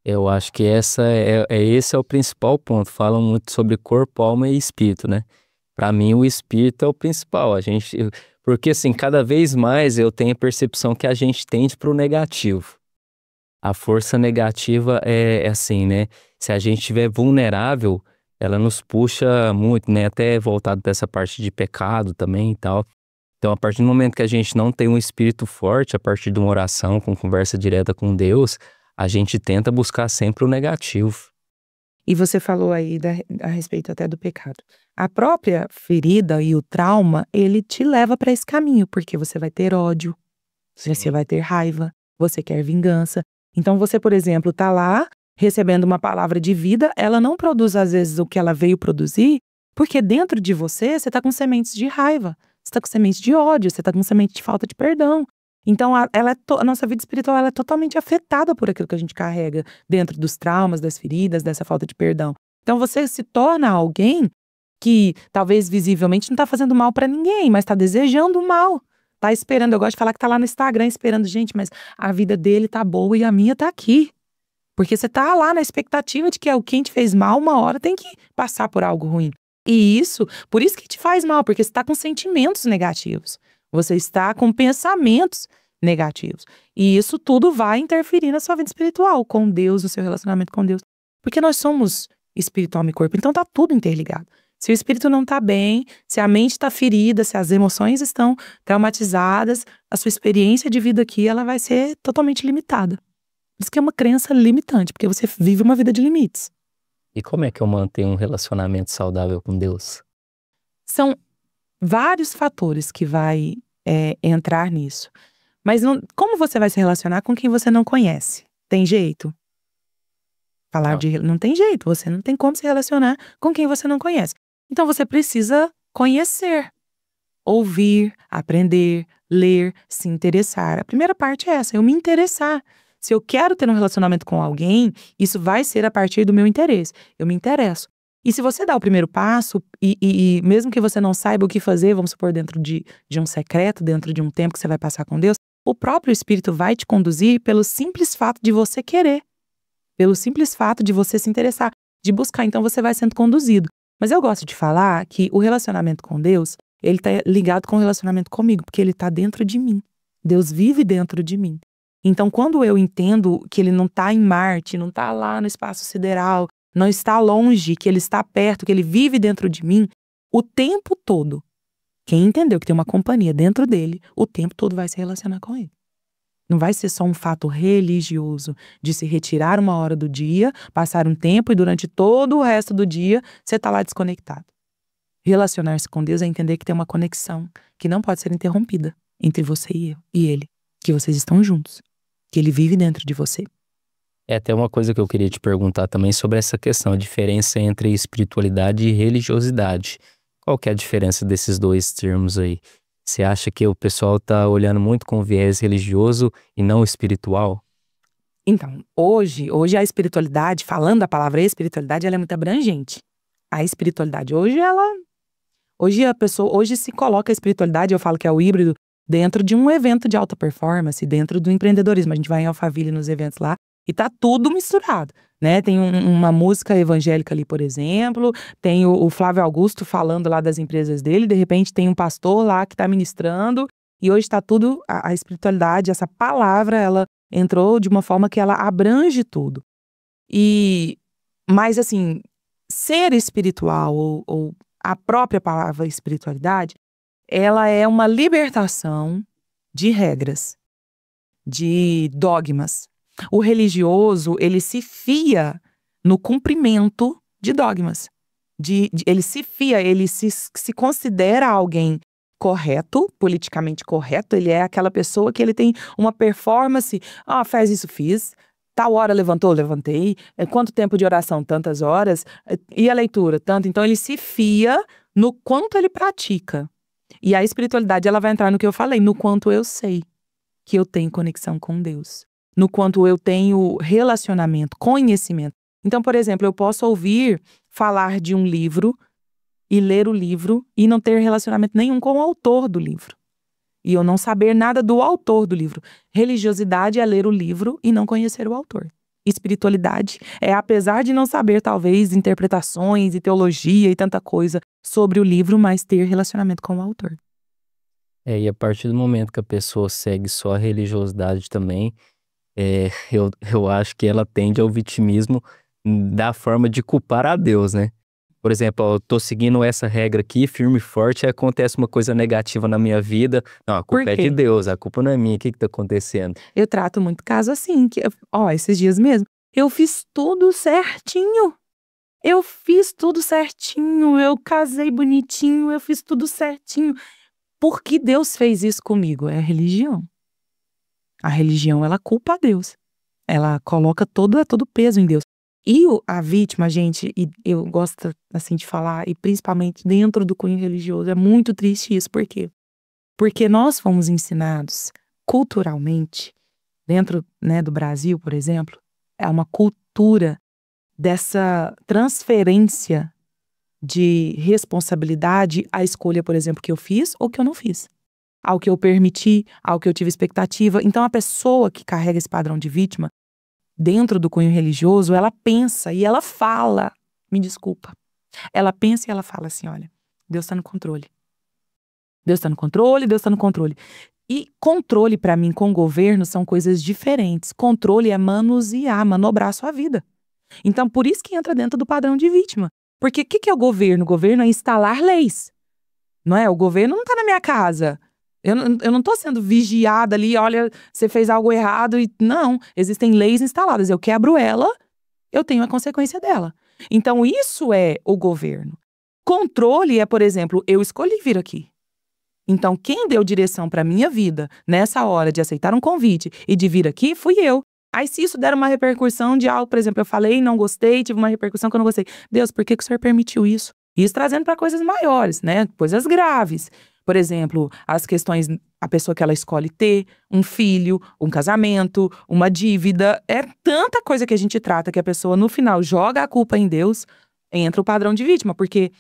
Eu acho que esse é o principal ponto. Falam muito sobre corpo, alma e espírito, né? Para mim, o espírito é o principal. Porque, assim, cada vez mais eu tenho a percepção que a gente tende para o negativo. A força negativa é assim, né? Se a gente estiver vulnerável, ela nos puxa muito, né? Até voltado para essa parte de pecado também e tal. Então, a partir do momento que a gente não tem um espírito forte, a partir de uma oração, com conversa direta com Deus, a gente tenta buscar sempre o negativo. E você falou aí a respeito até do pecado. A própria ferida e o trauma, ele te leva para esse caminho, porque você vai ter ódio, você vai ter raiva, você quer vingança. Então você, por exemplo, tá lá recebendo uma palavra de vida, ela não produz às vezes o que ela veio produzir, porque dentro de você tá com sementes de raiva, você tá com sementes de ódio, você tá com semente de falta de perdão. Então a nossa vida espiritual ela é totalmente afetada por aquilo que a gente carrega dentro dos traumas, das feridas, dessa falta de perdão. Então você se torna alguém que talvez visivelmente não tá fazendo mal para ninguém, mas tá desejando o mal. Tá esperando, eu gosto de falar que tá lá no Instagram esperando, gente, mas a vida dele tá boa e a minha tá aqui. Porque você tá lá na expectativa de que quem te fez mal uma hora tem que passar por algo ruim. E isso, por isso que te faz mal, porque você tá com sentimentos negativos. Você está com pensamentos negativos. E isso tudo vai interferir na sua vida espiritual, com Deus, no seu relacionamento com Deus. Porque nós somos espírito, alma e corpo, então tá tudo interligado. Se o espírito não tá bem, se a mente tá ferida, se as emoções estão traumatizadas, a sua experiência de vida aqui, ela vai ser totalmente limitada. Isso que é uma crença limitante, porque você vive uma vida de limites. E como é que eu mantenho um relacionamento saudável com Deus? São vários fatores que vai entrar nisso. Mas como você vai se relacionar com quem você não conhece? Tem jeito? Não tem jeito, você não tem como se relacionar com quem você não conhece. Então você precisa conhecer, ouvir, aprender, ler, se interessar. A primeira parte é essa, eu me interessar. Se eu quero ter um relacionamento com alguém, isso vai ser a partir do meu interesse. Eu me interesso. E se você dá o primeiro passo, e mesmo que você não saiba o que fazer, vamos supor, dentro de um secreto, dentro de um tempo que você vai passar com Deus, o próprio Espírito vai te conduzir pelo simples fato de você querer. Pelo simples fato de você se interessar, de buscar. Então você vai sendo conduzido. Mas eu gosto de falar que o relacionamento com Deus, ele está ligado com o relacionamento comigo, porque ele está dentro de mim. Deus vive dentro de mim. Então quando eu entendo que ele não está em Marte, não está lá no espaço sideral, não está longe, que ele está perto, que ele vive dentro de mim, o tempo todo. Quem entendeu que tem uma companhia dentro dele, o tempo todo vai se relacionar com ele. Não vai ser só um fato religioso de se retirar uma hora do dia, passar um tempo e durante todo o resto do dia você está lá desconectado. Relacionar-se com Deus é entender que tem uma conexão que não pode ser interrompida entre você e ele, que vocês estão juntos, que ele vive dentro de você. É até uma coisa que eu queria te perguntar também sobre essa questão, a diferença entre espiritualidade e religiosidade. Qual que é a diferença desses dois termos aí? Você acha que o pessoal tá olhando muito com viés religioso e não espiritual? Então, hoje a espiritualidade, falando a palavra espiritualidade, ela é muito abrangente. A espiritualidade hoje se coloca a espiritualidade, eu falo que é o híbrido, dentro de um evento de alta performance, dentro do empreendedorismo. A gente vai em Alphaville nos eventos lá e tá tudo misturado. né? Tem uma música evangélica ali, por exemplo, tem o Flávio Augusto falando lá das empresas dele, de repente tem um pastor lá que está ministrando, e hoje está tudo, a espiritualidade, essa palavra, ela entrou de uma forma que ela abrange tudo. Mas assim, ser espiritual ou a própria palavra espiritualidade, ela é uma libertação de regras, de dogmas. O religioso, ele se fia no cumprimento de dogmas. Ele se fia, ele se considera alguém correto, politicamente correto. Ele é aquela pessoa que ele tem uma performance. Faz isso, fiz. Tal hora levantou, levantei. Quanto tempo de oração? Tantas horas. E a leitura? Tanto. Então, ele se fia no quanto ele pratica. E a espiritualidade, ela vai entrar no que eu falei, no quanto eu sei que eu tenho conexão com Deus. No quanto eu tenho relacionamento, conhecimento. Então, por exemplo, eu posso ouvir falar de um livro e ler o livro e não ter relacionamento nenhum com o autor do livro. E eu não saber nada do autor do livro. Religiosidade é ler o livro e não conhecer o autor. Espiritualidade é, apesar de não saber, talvez, interpretações e teologia e tanta coisa sobre o livro, mas ter relacionamento com o autor. E a partir do momento que a pessoa segue só a religiosidade também, eu acho que ela tende ao vitimismo da forma de culpar a Deus, né? Por exemplo, eu tô seguindo essa regra aqui, firme e forte, aí acontece uma coisa negativa na minha vida. Não, a culpa é de Deus, a culpa não é minha. O que tá acontecendo? Eu trato muito caso assim, que, esses dias mesmo, eu fiz tudo certinho. Eu casei bonitinho, eu fiz tudo certinho. Por que Deus fez isso comigo? É a religião. A religião, ela culpa a Deus. Ela coloca todo peso em Deus. E a vítima, gente, e eu gosto assim de falar, e principalmente dentro do cunho religioso, é muito triste isso. Por quê? Porque nós fomos ensinados culturalmente, dentro, né, do Brasil, por exemplo, é uma cultura dessa transferência de responsabilidade à escolha, por exemplo, que eu fiz ou que eu não fiz. Ao que eu permiti, ao que eu tive expectativa. Então, a pessoa que carrega esse padrão de vítima, dentro do cunho religioso, ela pensa e ela fala, me desculpa, ela pensa e ela fala assim, olha, Deus está no controle. Deus está no controle, Deus está no controle. E controle, para mim, com governo, são coisas diferentes. Controle é manusear, manobrar a sua vida. Então, por isso que entra dentro do padrão de vítima. Porque o que é o governo? O governo é instalar leis. Não é? O governo não está na minha casa. Eu não estou sendo vigiada ali, olha, você fez algo errado. Não, existem leis instaladas. Eu quebro ela, eu tenho a consequência dela. Então, isso é o governo. Controle é, por exemplo, eu escolhi vir aqui. Então, quem deu direção para a minha vida nessa hora de aceitar um convite e de vir aqui, fui eu. Aí, se isso der uma repercussão de algo, por exemplo, eu falei, não gostei, tive uma repercussão que eu não gostei. Deus, por que o Senhor permitiu isso? Isso trazendo para coisas maiores, né? Coisas graves. Por exemplo, as questões, a pessoa que ela escolhe ter, um filho, um casamento, uma dívida. É tanta coisa que a gente trata que a pessoa, no final, joga a culpa em Deus, entra o padrão de vítima. Porque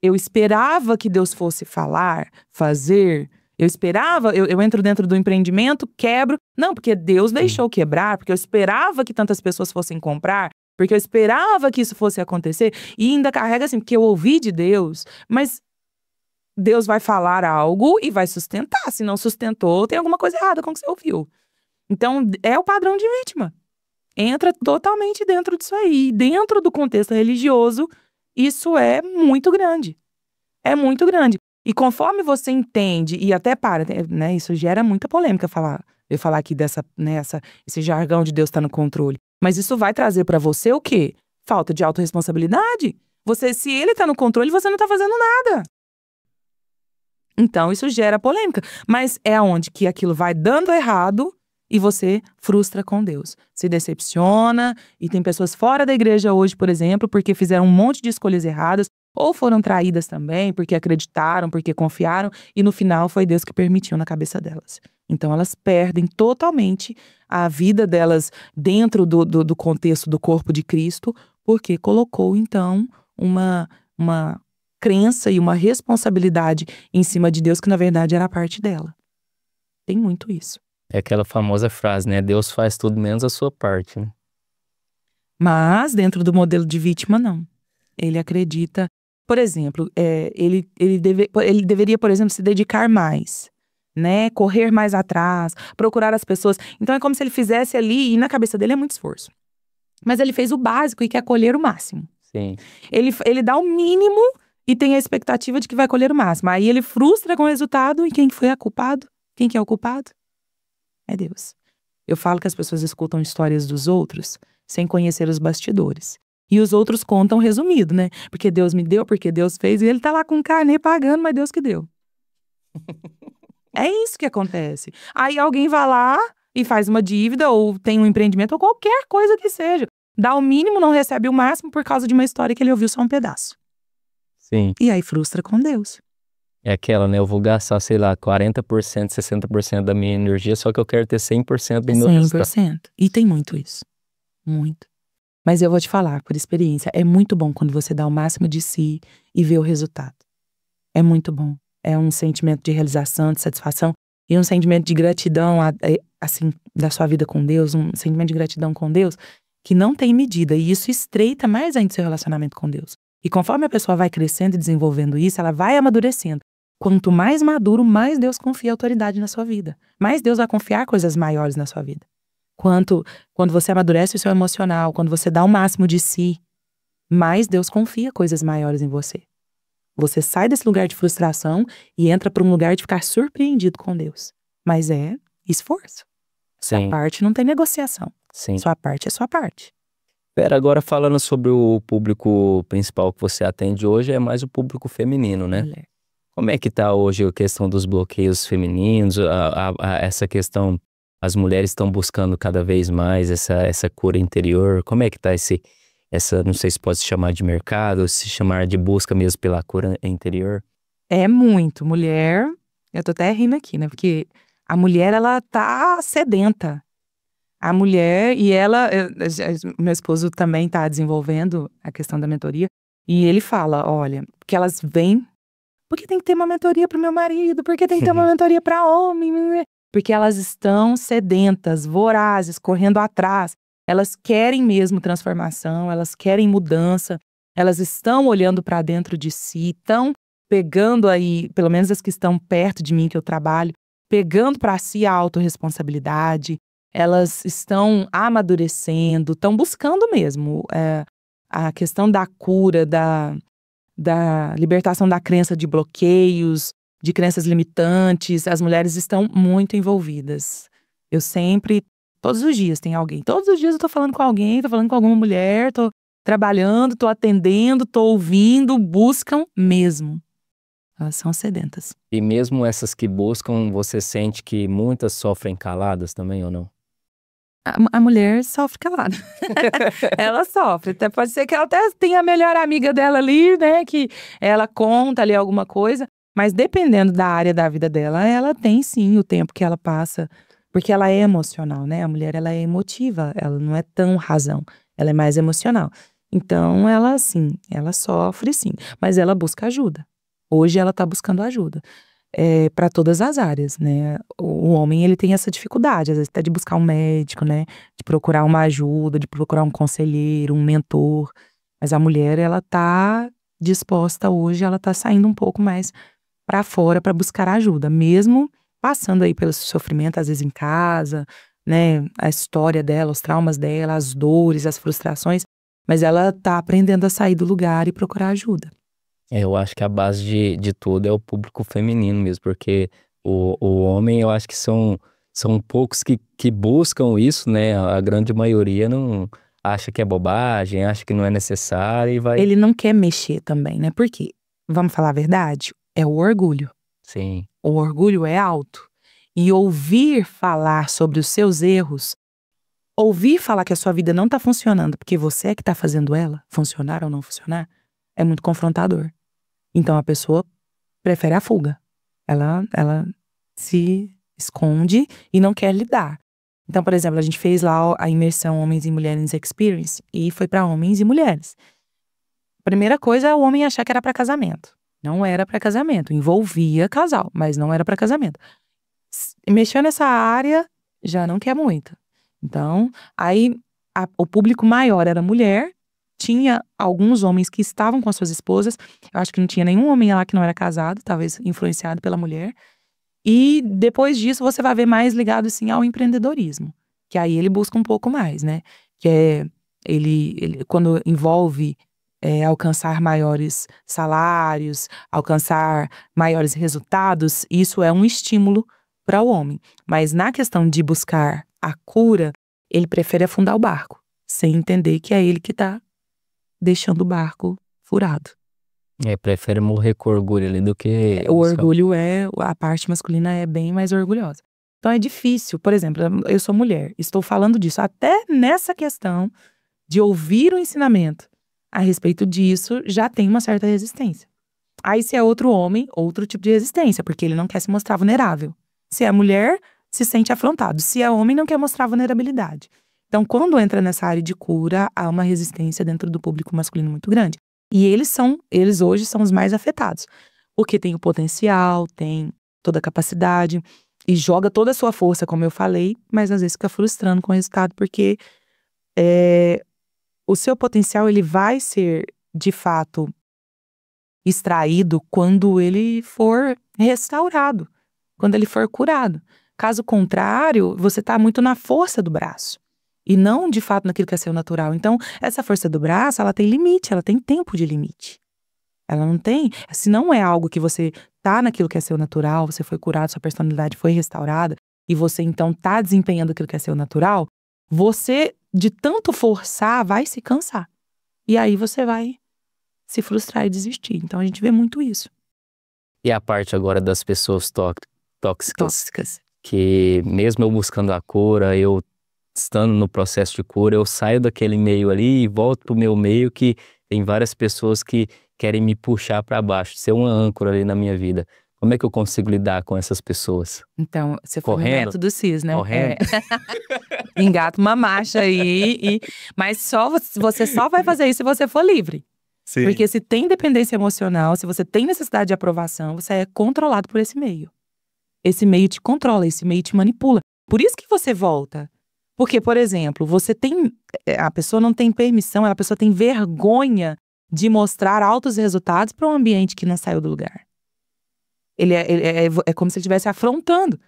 eu esperava que Deus fosse falar, fazer. Eu esperava, eu entro dentro do empreendimento, quebro. Não, porque Deus deixou quebrar, porque eu esperava que tantas pessoas fossem comprar, porque eu esperava que isso fosse acontecer. E ainda carrega assim, porque eu ouvi de Deus, mas Deus vai falar algo e vai sustentar. Se não sustentou, tem alguma coisa errada com o que você ouviu. Então, é o padrão de vítima. Entra totalmente dentro disso aí. Dentro do contexto religioso, isso é muito grande. É muito grande. E conforme você entende, e até né, isso gera muita polêmica eu falar aqui esse jargão de Deus está no controle. Mas isso vai trazer para você o quê? Falta de autorresponsabilidade. Se ele está no controle, você não está fazendo nada. Então, isso gera polêmica. Mas é onde que aquilo vai dando errado e você frustra com Deus. Se decepciona. E tem pessoas fora da igreja hoje, por exemplo, porque fizeram um monte de escolhas erradas. Ou foram traídas também, porque acreditaram, porque confiaram. E no final foi Deus que permitiu na cabeça delas. Então, elas perdem totalmente a vida delas dentro do contexto do corpo de Cristo. Porque colocou, então, uma crença e uma responsabilidade em cima de Deus que na verdade era a parte dela. Tem muito isso. É aquela famosa frase, né? Deus faz tudo menos a sua parte, né? Mas, dentro do modelo de vítima, não. Ele acredita, por exemplo, ele deveria, por exemplo, se dedicar mais, né? Correr mais atrás, procurar as pessoas. Então, é como se ele fizesse ali, e na cabeça dele é muito esforço. Mas ele fez o básico e quer colher o máximo. Sim. Ele dá o mínimo e tem a expectativa de que vai colher o máximo. Aí ele frustra com o resultado, e quem foi o culpado? Quem que é o culpado? É Deus. Eu falo que as pessoas escutam histórias dos outros sem conhecer os bastidores. E os outros contam resumido, né? Porque Deus me deu, porque Deus fez, e ele tá lá com o carnê pagando, mas Deus que deu. É isso que acontece. Aí alguém vai lá e faz uma dívida, ou tem um empreendimento, ou qualquer coisa que seja. Dá o mínimo, não recebe o máximo por causa de uma história que ele ouviu só um pedaço. Sim. E aí frustra com Deus. É aquela, né? Eu vou gastar, sei lá, 40%, 60% da minha energia, só que eu quero ter 100% do meu resultado. 100%. E tem muito isso. Muito. Mas eu vou te falar, por experiência, é muito bom quando você dá o máximo de si e vê o resultado. É muito bom. É um sentimento de realização, de satisfação e um sentimento de gratidão, assim, da sua vida com Deus, um sentimento de gratidão com Deus que não tem medida. E isso estreita mais ainda seu relacionamento com Deus. E conforme a pessoa vai crescendo e desenvolvendo isso, ela vai amadurecendo. Quanto mais maduro, mais Deus confia autoridade na sua vida. Mais Deus vai confiar coisas maiores na sua vida. Quando você amadurece o seu emocional, quando você dá o máximo de si, mais Deus confia coisas maiores em você. Você sai desse lugar de frustração e entra para um lugar de ficar surpreendido com Deus. Mas é esforço. Sim. Sua parte não tem negociação. Sim. Sua parte é sua parte. Pera, agora falando sobre o público principal que você atende hoje, é mais o público feminino, né? Mulher. Como é que tá hoje a questão dos bloqueios femininos, essa questão, as mulheres estão buscando cada vez mais essa cura interior? Como é que tá não sei se pode se chamar de mercado, ou se chamar de busca mesmo pela cura interior? É muito. Mulher, eu tô até rindo aqui, né? Porque a mulher, ela tá sedenta. A mulher, e meu esposo também tá desenvolvendo a questão da mentoria, e ele fala, olha, que elas vêm, porque tem que ter uma mentoria pro meu marido, porque tem que ter uma mentoria pra homem, porque elas estão sedentas, vorazes, correndo atrás. Elas querem mesmo transformação, elas querem mudança, elas estão olhando para dentro de si, estão pegando aí, pelo menos as que estão perto de mim, que eu trabalho, pegando para si a autorresponsabilidade, elas estão amadurecendo, estão buscando mesmo a questão da cura, da libertação da crença de bloqueios, de crenças limitantes. As mulheres estão muito envolvidas. Eu sempre, todos os dias tem alguém. Todos os dias eu tô falando com alguém, tô falando com alguma mulher, tô trabalhando, tô atendendo, tô ouvindo, buscam mesmo. Elas são sedentas. E mesmo essas que buscam, você sente que muitas sofrem caladas também ou não? A mulher sofre calada. Ela sofre. Até pode ser que ela até tenha a melhor amiga dela ali, né? Que ela conta ali alguma coisa. Mas dependendo da área da vida dela, ela tem sim o tempo que ela passa. Porque ela é emocional, né? A mulher, ela é emotiva. Ela não é tão razão. Ela é mais emocional. Então, ela sofre sim. Mas ela busca ajuda. Hoje ela tá buscando ajuda. Para todas as áreas, né? O homem, ele tem essa dificuldade, às vezes até de buscar um médico, né? De procurar uma ajuda, de procurar um conselheiro, um mentor. Mas a mulher, ela tá disposta hoje, ela tá saindo um pouco mais para fora para buscar ajuda, mesmo passando aí pelo sofrimento, às vezes em casa, né? A história dela, os traumas dela, as dores, as frustrações. Mas ela tá aprendendo a sair do lugar e procurar ajuda. Eu acho que a base de tudo é o público feminino mesmo, porque o homem, eu acho que são poucos que buscam isso, né? A grande maioria não acha que é bobagem, acha que não é necessário e vai... Ele não quer mexer também, né? Por quê? Vamos falar a verdade? É o orgulho. Sim. O orgulho é alto. E ouvir falar sobre os seus erros, ouvir falar que a sua vida não tá funcionando porque você é que tá fazendo ela funcionar ou não funcionar, é muito confrontador. Então a pessoa prefere a fuga. Ela se esconde e não quer lidar. Então, por exemplo, a gente fez lá a imersão Homens e Mulheres Experience e foi para homens e mulheres. Primeira coisa é o homem achar que era para casamento. Não era para casamento. Envolvia casal, mas não era para casamento. Mexeu nessa área, já não quer muito. Então, aí o público maior era mulher, tinha alguns homens que estavam com as suas esposas, eu acho que não tinha nenhum homem lá que não era casado, talvez influenciado pela mulher. E depois disso você vai ver mais ligado assim ao empreendedorismo, que aí ele busca um pouco mais, né? Que é ele quando envolve alcançar maiores salários, alcançar maiores resultados, isso é um estímulo para o homem. Mas na questão de buscar a cura, ele prefere afundar o barco, sem entender que é ele que está deixando o barco furado. Prefere morrer com orgulho ali do que... O orgulho a parte masculina é bem mais orgulhosa. Então é difícil, por exemplo, eu sou mulher, estou falando disso, até nessa questão de ouvir o ensinamento a respeito disso, já tem uma certa resistência. Aí se é outro homem, outro tipo de resistência, porque ele não quer se mostrar vulnerável. Se é mulher, se sente afrontado. Se é homem, não quer mostrar vulnerabilidade. Então, quando entra nessa área de cura, há uma resistência dentro do público masculino muito grande. E eles hoje são os mais afetados. Porque tem o potencial, tem toda a capacidade e joga toda a sua força, como eu falei, mas às vezes fica frustrando com o resultado, porque o seu potencial ele vai ser, de fato, extraído quando ele for restaurado, quando ele for curado. Caso contrário, você está muito na força do braço e não, de fato, naquilo que é seu natural. Então, essa força do braço, ela tem limite, ela tem tempo de limite. Ela não tem... Se não é algo que você tá naquilo que é seu natural, você foi curado, sua personalidade foi restaurada e você, então, tá desempenhando aquilo que é seu natural, você, de tanto forçar, vai se cansar. E aí você vai se frustrar e desistir. Então, a gente vê muito isso. E a parte agora das pessoas tóxicas. Que mesmo eu buscando a cura, eu estando no processo de cura, eu saio daquele meio ali e volto pro meu meio, que tem várias pessoas que querem me puxar para baixo, ser uma âncora ali na minha vida. Como é que eu consigo lidar com essas pessoas? Então, você foi no Correndo? método CIS, né? Correndo? Engata uma marcha aí, mas você só vai fazer isso se você for livre. Sim. Porque se tem dependência emocional, se você tem necessidade de aprovação, você é controlado por esse meio. Esse meio te controla, esse meio te manipula. Por isso que você volta. Porque, por exemplo, a pessoa não tem permissão, a pessoa tem vergonha de mostrar altos resultados para um ambiente que não saiu do lugar. É como se ele estivesse afrontando.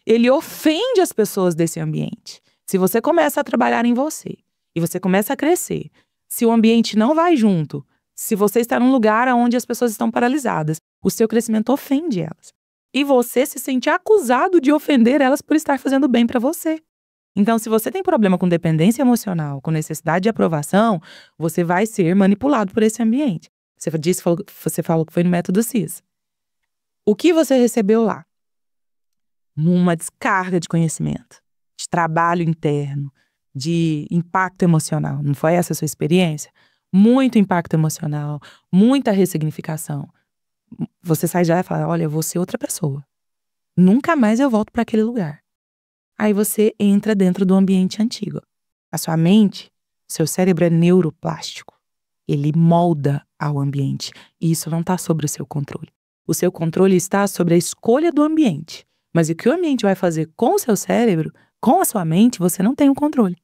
Ele ofende as pessoas desse ambiente. Se você começa a trabalhar em você e você começa a crescer, se o ambiente não vai junto, se você está num lugar onde as pessoas estão paralisadas, o seu crescimento ofende elas. E você se sente acusado de ofender elas por estar fazendo bem para você. Então, se você tem problema com dependência emocional, com necessidade de aprovação, você vai ser manipulado por esse ambiente. Você falou que foi no método CIS. O que você recebeu lá? Uma descarga de conhecimento, de trabalho interno, de impacto emocional. Não foi essa a sua experiência? Muito impacto emocional, muita ressignificação. Você sai de lá e fala, olha, eu vou ser outra pessoa. Nunca mais eu volto para aquele lugar. Aí você entra dentro do ambiente antigo. A sua mente, seu cérebro é neuroplástico. Ele molda ao ambiente. E isso não está sobre o seu controle. O seu controle está sobre a escolha do ambiente. Mas o que o ambiente vai fazer com o seu cérebro, com a sua mente, você não tem o controle.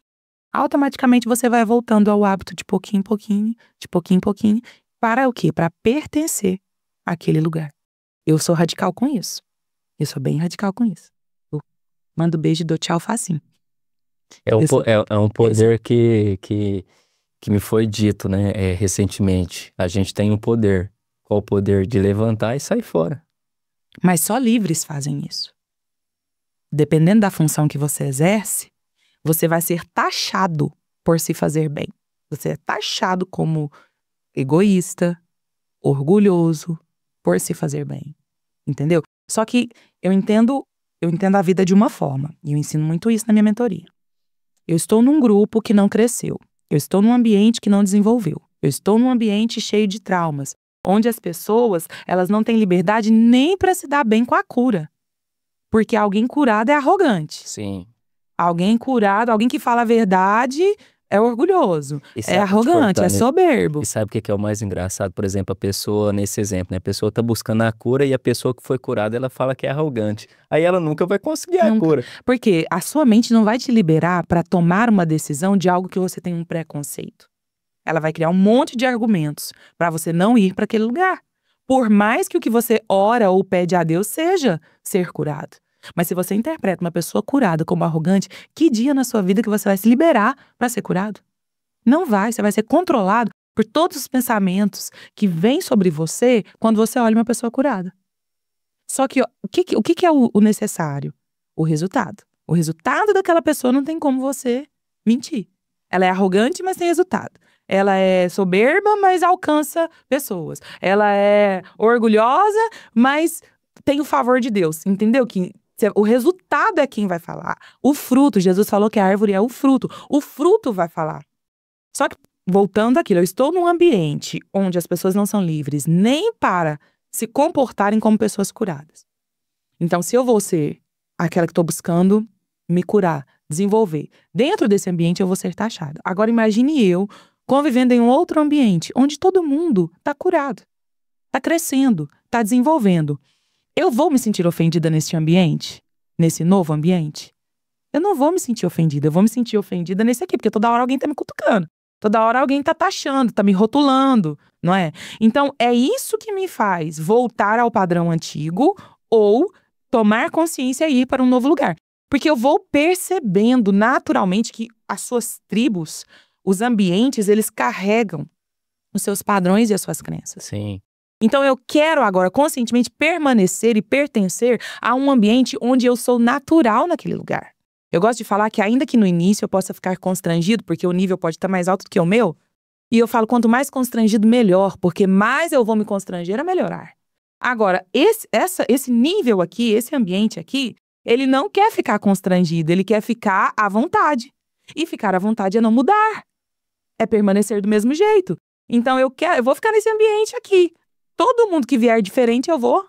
Automaticamente você vai voltando ao hábito de pouquinho em pouquinho, de pouquinho em pouquinho. Para o quê? Para pertencer àquele lugar. Eu sou radical com isso. Eu sou bem radical com isso. Eu mando beijo e dou tchau facinho. É um poder que me foi dito, né, recentemente. A gente tem um poder. Qual o poder? De levantar e sair fora. Mas só livres fazem isso. Dependendo da função que você exerce, você vai ser taxado por se fazer bem. Você é taxado como egoísta, orgulhoso, por se fazer bem. Entendeu? Só que eu entendo a vida de uma forma. E eu ensino muito isso na minha mentoria. Eu estou num grupo que não cresceu. Eu estou num ambiente que não desenvolveu. Eu estou num ambiente cheio de traumas, onde as pessoas, elas não têm liberdade nem para se dar bem com a cura. Porque alguém curado é arrogante. Sim. Alguém curado, alguém que fala a verdade, é orgulhoso, E é sabe, te arrogante, é cortando, soberbo. e sabe o que que é o mais engraçado? Por exemplo, a pessoa, nesse exemplo, né? A pessoa tá buscando a cura e a pessoa que foi curada, ela fala que é arrogante. Aí ela nunca vai conseguir a Nunca. cura. Porque a sua mente não vai te liberar para tomar uma decisão de algo que você tem um preconceito. Ela vai criar um monte de argumentos para você não ir para aquele lugar. Por mais que o que você ora ou pede a Deus seja ser curado. Mas se você interpreta uma pessoa curada como arrogante, que dia na sua vida que você vai se liberar para ser curado? Não vai, você vai ser controlado por todos os pensamentos que vêm sobre você quando você olha uma pessoa curada. Só que ó, o que que é o necessário? O resultado. O resultado daquela pessoa não tem como você mentir. Ela é arrogante, mas tem resultado. Ela é soberba, mas alcança pessoas. Ela é orgulhosa, mas tem o favor de Deus. Entendeu? O resultado é quem vai falar. O fruto, Jesus falou que a árvore é o fruto. O fruto vai falar. Só que, voltando àquilo, eu estou num ambiente onde as pessoas não são livres nem para se comportarem como pessoas curadas. Então, se eu vou ser aquela que estou buscando me curar, desenvolver, dentro desse ambiente eu vou ser taxada. Agora, imagine eu convivendo em um outro ambiente onde todo mundo está curado, está crescendo, está desenvolvendo. Eu vou me sentir ofendida nesse ambiente? Nesse novo ambiente? Eu não vou me sentir ofendida, eu vou me sentir ofendida nesse aqui, porque toda hora alguém está me cutucando. Toda hora alguém tá taxando, tá me rotulando, não é? Então, é isso que me faz voltar ao padrão antigo ou tomar consciência e ir para um novo lugar. Porque eu vou percebendo naturalmente que as suas tribos, os ambientes, eles carregam os seus padrões e as suas crenças. Sim. Então, eu quero agora, conscientemente, permanecer e pertencer a um ambiente onde eu sou natural naquele lugar. Eu gosto de falar que ainda que no início eu possa ficar constrangido, porque o nível pode estar mais alto do que o meu, e eu falo, quanto mais constrangido, melhor, porque mais eu vou me constranger a melhorar. Agora, esse nível aqui, esse ambiente aqui, ele não quer ficar constrangido, ele quer ficar à vontade. E ficar à vontade é não mudar, é permanecer do mesmo jeito. Então, eu vou ficar nesse ambiente aqui. Todo mundo que vier diferente, eu vou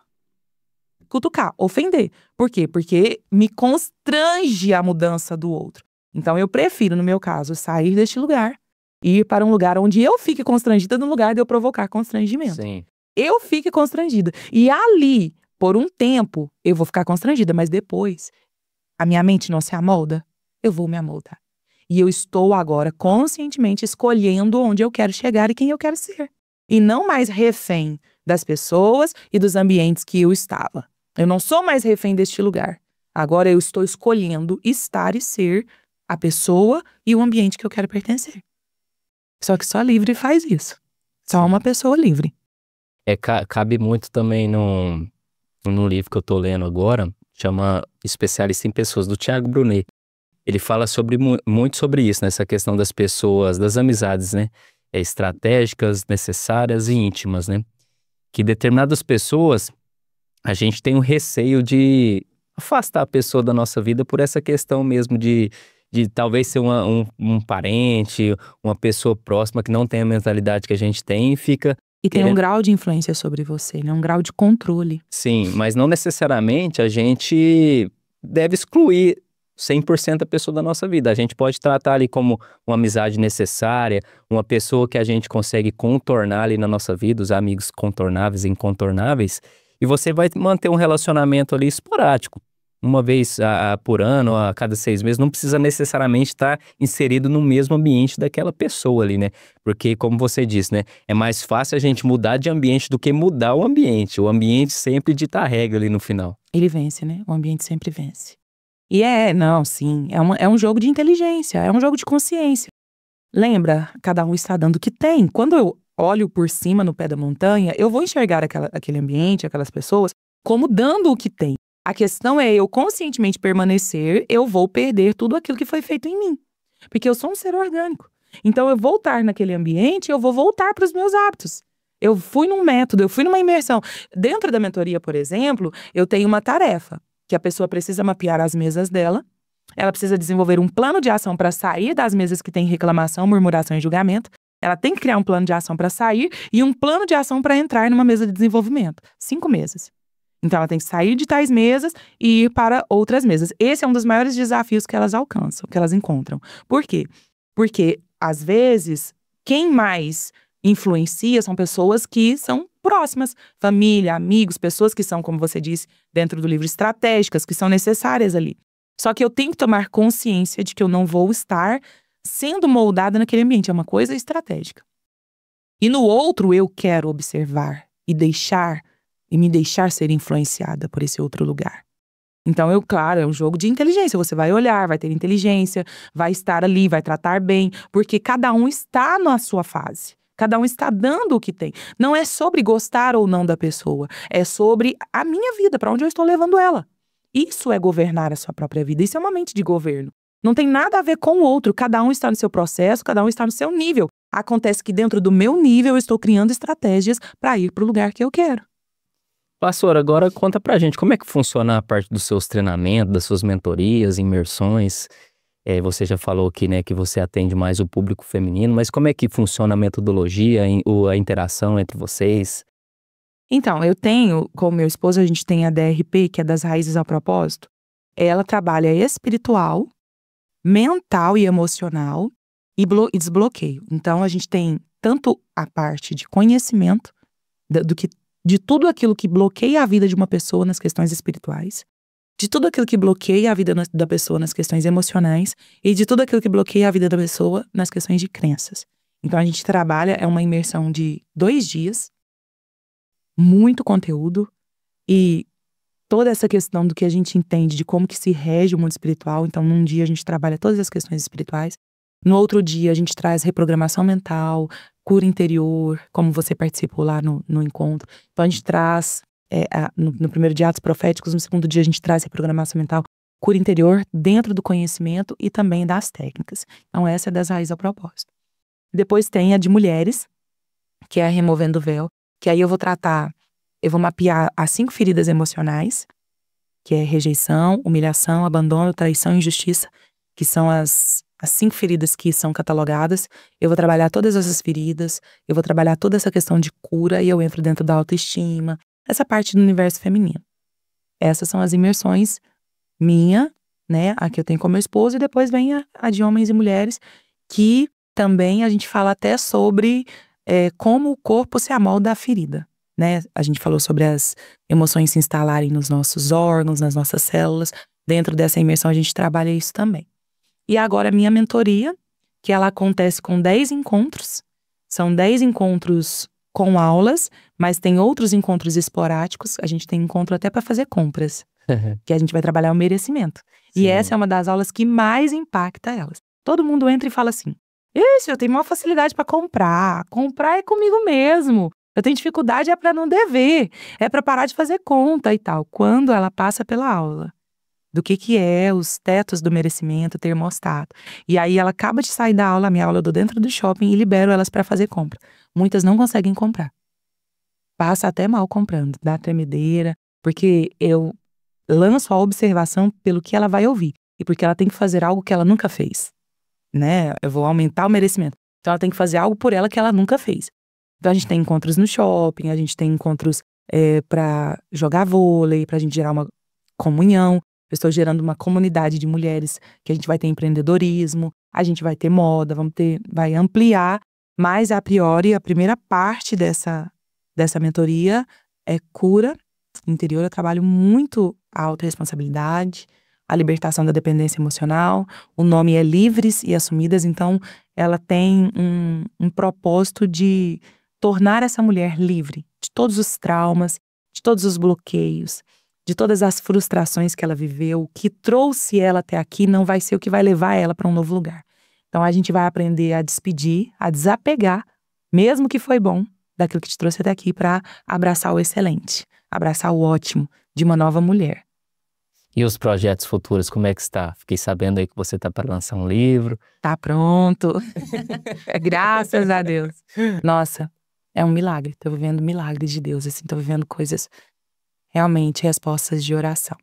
cutucar, ofender. Por quê? Porque me constrange a mudança do outro. Então, eu prefiro, no meu caso, sair deste lugar e ir para um lugar onde eu fique constrangida no lugar de eu provocar constrangimento. Sim. Eu fique constrangida. E ali, por um tempo, eu vou ficar constrangida, mas depois, a minha mente não se amolda, eu vou me amoldar. E eu estou agora conscientemente escolhendo onde eu quero chegar e quem eu quero ser. E não mais refém das pessoas e dos ambientes que eu estava. Eu não sou mais refém deste lugar. Agora eu estou escolhendo estar e ser a pessoa e o ambiente que eu quero pertencer. Só que só livre faz isso. Só uma pessoa livre. Cabe muito também num livro que eu tô lendo agora, chama Especialista em Pessoas, do Thiago Brunet. Ele fala muito sobre isso, nessa questão das pessoas, das amizades, né? Estratégicas, necessárias e íntimas, né? Que determinadas pessoas, a gente tem um receio de afastar a pessoa da nossa vida por essa questão mesmo de talvez ser um parente, uma pessoa próxima que não tem a mentalidade que a gente tem e fica... E tem um grau de influência sobre você, né? Um grau de controle. Sim, mas não necessariamente a gente deve excluir 100% a pessoa da nossa vida. A gente pode tratar ali como uma amizade necessária, uma pessoa que a gente consegue contornar ali na nossa vida, os amigos contornáveis e incontornáveis, e você vai manter um relacionamento ali esporádico. Uma vez por ano, a cada 6 meses, não precisa necessariamente estar inserido no mesmo ambiente daquela pessoa ali, né? Porque, como você disse, né? É mais fácil a gente mudar de ambiente do que mudar o ambiente. O ambiente sempre dita a regra ali no final. Ele vence, né? O ambiente sempre vence. E é um jogo de inteligência, é um jogo de consciência. Lembra, cada um está dando o que tem. Quando eu olho por cima no pé da montanha, eu vou enxergar aquele ambiente, aquelas pessoas, como dando o que tem. A questão é eu conscientemente permanecer, eu vou perder tudo aquilo que foi feito em mim. Porque eu sou um ser orgânico. Então, eu vou estar naquele ambiente, eu vou voltar para os meus hábitos. Eu fui num método, eu fui numa imersão. Dentro da mentoria, por exemplo, eu tenho uma tarefa, que a pessoa precisa mapear as mesas dela, ela precisa desenvolver um plano de ação para sair das mesas que tem reclamação, murmuração e julgamento. Ela tem que criar um plano de ação para sair e um plano de ação para entrar numa mesa de desenvolvimento. 5 mesas. Então, ela tem que sair de tais mesas e ir para outras mesas. Esse é um dos maiores desafios que elas alcançam, que elas encontram. Por quê? Porque às vezes, quem mais influencia são pessoas que são próximas, família, amigos, pessoas que são, como você disse, dentro do livro, estratégicas, que são necessárias ali. Só que eu tenho que tomar consciência de que eu não vou estar sendo moldada naquele ambiente, é uma coisa estratégica. E no outro eu quero observar e me deixar ser influenciada por esse outro lugar. Então, claro, é um jogo de inteligência. Você vai olhar, vai ter inteligência, vai estar ali, vai tratar bem, porque cada um está na sua fase. Cada um está dando o que tem. Não é sobre gostar ou não da pessoa, é sobre a minha vida, para onde eu estou levando ela. Isso é governar a sua própria vida, isso é uma mente de governo. Não tem nada a ver com o outro, cada um está no seu processo, cada um está no seu nível. Acontece que dentro do meu nível eu estou criando estratégias para ir para o lugar que eu quero. Pastor, agora conta pra gente como é que funciona a parte dos seus treinamentos, das suas mentorias, imersões. Você já falou aqui, né, que você atende mais o público feminino, mas como é que funciona a metodologia, a interação entre vocês? Então, eu tenho, com meu esposo, a gente tem a DRP, que é das raízes ao propósito. Ela trabalha espiritual, mental e emocional e desbloqueio. Então, a gente tem tanto a parte de conhecimento de tudo aquilo que bloqueia a vida de uma pessoa nas questões espirituais, de tudo aquilo que bloqueia a vida da pessoa nas questões emocionais e de tudo aquilo que bloqueia a vida da pessoa nas questões de crenças. Então, a gente trabalha, é uma imersão de 2 dias, muito conteúdo e toda essa questão do que a gente entende de como que se rege o mundo espiritual. Então, num dia a gente trabalha todas as questões espirituais. No outro dia a gente traz reprogramação mental, cura interior, como você participou lá no encontro. Então, a gente traz, no primeiro dia, atos proféticos. No segundo dia, a gente traz reprogramação mental, cura interior, dentro do conhecimento e também das técnicas. Então, essa é das raízes ao propósito. Depois tem a de mulheres, que é a Removendo o Véu, que aí eu vou mapear as 5 feridas emocionais, que é rejeição, humilhação, abandono, traição e injustiça, que são as 5 feridas que são catalogadas. Eu vou trabalhar todas essas feridas, eu vou trabalhar toda essa questão de cura e eu entro dentro da autoestima, essa parte do universo feminino. Essas são as imersões minha, né, a que eu tenho com meu esposo, e depois vem a de homens e mulheres, que também a gente fala até sobre como o corpo se amolda à ferida, né? A gente falou sobre as emoções se instalarem nos nossos órgãos, nas nossas células. Dentro dessa imersão a gente trabalha isso também. E agora a minha mentoria, que ela acontece com 10 encontros. São 10 encontros com aulas, mas tem outros encontros esporádicos. A gente tem encontro até para fazer compras, que a gente vai trabalhar o merecimento. Sim. E essa é uma das aulas que mais impacta elas. Todo mundo entra e fala assim: isso, eu tenho maior facilidade para comprar. Comprar é comigo mesmo. Eu tenho dificuldade é para não dever, é para parar de fazer conta e tal. Quando ela passa pela aula do que é os tetos do merecimento, termostato. E aí ela acaba de sair da aula, minha aula eu dou dentro do shopping e libero elas para fazer compra. Muitas não conseguem comprar. Passa até mal comprando, dá tremedeira, porque eu lanço a observação pelo que ela vai ouvir e porque ela tem que fazer algo que ela nunca fez, né? Eu vou aumentar o merecimento. Então ela tem que fazer algo por ela que ela nunca fez. Então a gente tem encontros no shopping, a gente tem encontros para jogar vôlei, pra gente gerar uma comunhão. Eu estou gerando uma comunidade de mulheres que a gente vai ter empreendedorismo, a gente vai ter moda, vai ampliar, mas a priori a primeira parte dessa mentoria é cura interior. Eu trabalho muito a autorresponsabilidade, a libertação da dependência emocional. O nome é Livres e Assumidas, então ela tem um propósito de tornar essa mulher livre de todos os traumas, de todos os bloqueios, de todas as frustrações que ela viveu. O que trouxe ela até aqui não vai ser o que vai levar ela para um novo lugar. Então a gente vai aprender a despedir, a desapegar, mesmo que foi bom, daquilo que te trouxe até aqui, para abraçar o excelente, abraçar o ótimo de uma nova mulher. E os projetos futuros, como é que está? Fiquei sabendo aí que você está para lançar um livro. Tá pronto. Graças a Deus. Nossa, é um milagre. Tô vivendo milagres de Deus, assim, tô vivendo coisas, realmente, respostas de oração.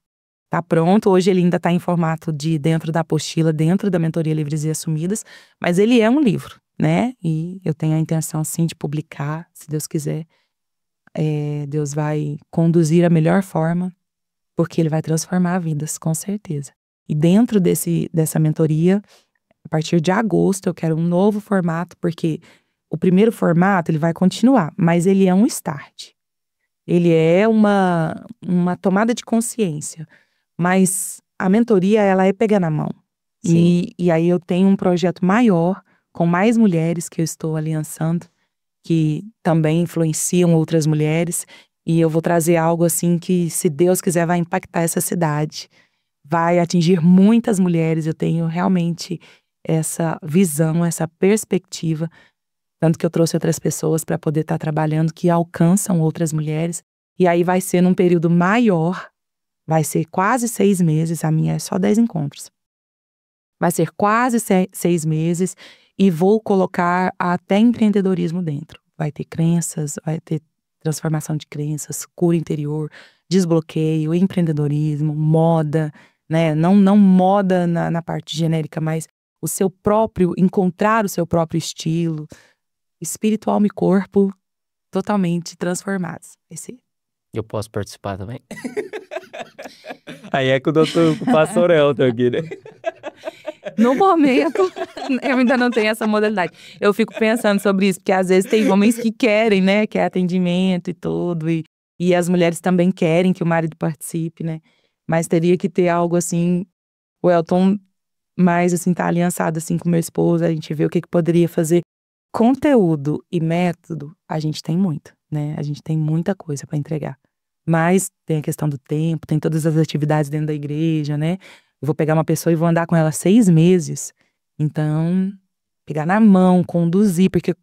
Tá pronto, hoje ele ainda tá em formato de dentro da apostila, dentro da mentoria Livres e Assumidas, mas ele é um livro, né? E eu tenho a intenção, sim, de publicar, se Deus quiser. Deus vai conduzir a melhor forma, porque ele vai transformar vidas, com certeza. E dentro dessa mentoria, partir de agosto eu quero um novo formato, porque o primeiro formato ele vai continuar, mas ele é um start. Ele é uma tomada de consciência. Mas a mentoria, ela é pegar na mão. E aí eu tenho um projeto maior, com mais mulheres que eu estou aliançando, que também influenciam outras mulheres. E eu vou trazer algo assim que, se Deus quiser, vai impactar essa cidade. Vai atingir muitas mulheres. Eu tenho realmente essa visão, essa perspectiva. Tanto que eu trouxe outras pessoas para poder estar trabalhando que alcançam outras mulheres. E aí vai ser num período maior, vai ser quase 6 meses, a minha é só 10 encontros. Vai ser quase 6 meses e vou colocar até empreendedorismo dentro. Vai ter crenças, vai ter transformação de crenças, cura interior, desbloqueio, empreendedorismo, moda, né? Não moda na parte genérica, mas o seu próprio, encontrar o seu próprio estilo, espírito, alma e corpo totalmente transformados. Eu posso participar também? Aí é com o pastor Elton aqui, né? No momento, eu ainda não tenho essa modalidade. Eu fico pensando sobre isso, porque às vezes tem homens que querem, né? Quer atendimento e tudo. E as mulheres também querem que o marido participe, né? Mas teria que ter algo assim, o Elton mais assim, tá aliançado assim com meu esposo, a gente vê o que poderia fazer. Conteúdo e método, a gente tem muito, né? A gente tem muita coisa para entregar. Mas tem a questão do tempo, tem todas as atividades dentro da igreja, né? Eu vou pegar uma pessoa e vou andar com ela 6 meses. Então, pegar na mão, conduzir, porque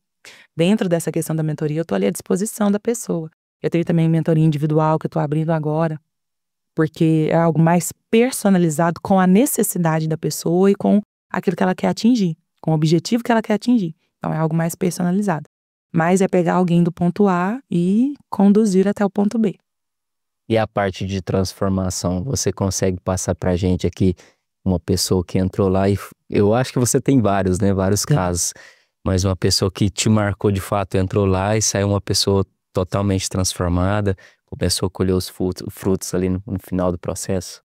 dentro dessa questão da mentoria, eu tô ali à disposição da pessoa. Eu tenho também mentoria individual que eu tô abrindo agora, porque é algo mais personalizado com a necessidade da pessoa e com aquilo que ela quer atingir, com o objetivo que ela quer atingir. Então, é algo mais personalizado. Mas é pegar alguém do ponto A e conduzir até o ponto B. E a parte de transformação, você consegue passar pra gente aqui uma pessoa que entrou lá e eu acho que você tem vários, né? Vários casos. Mas uma pessoa que te marcou de fato, entrou lá e saiu uma pessoa totalmente transformada, começou a colher os frutos ali no final do processo.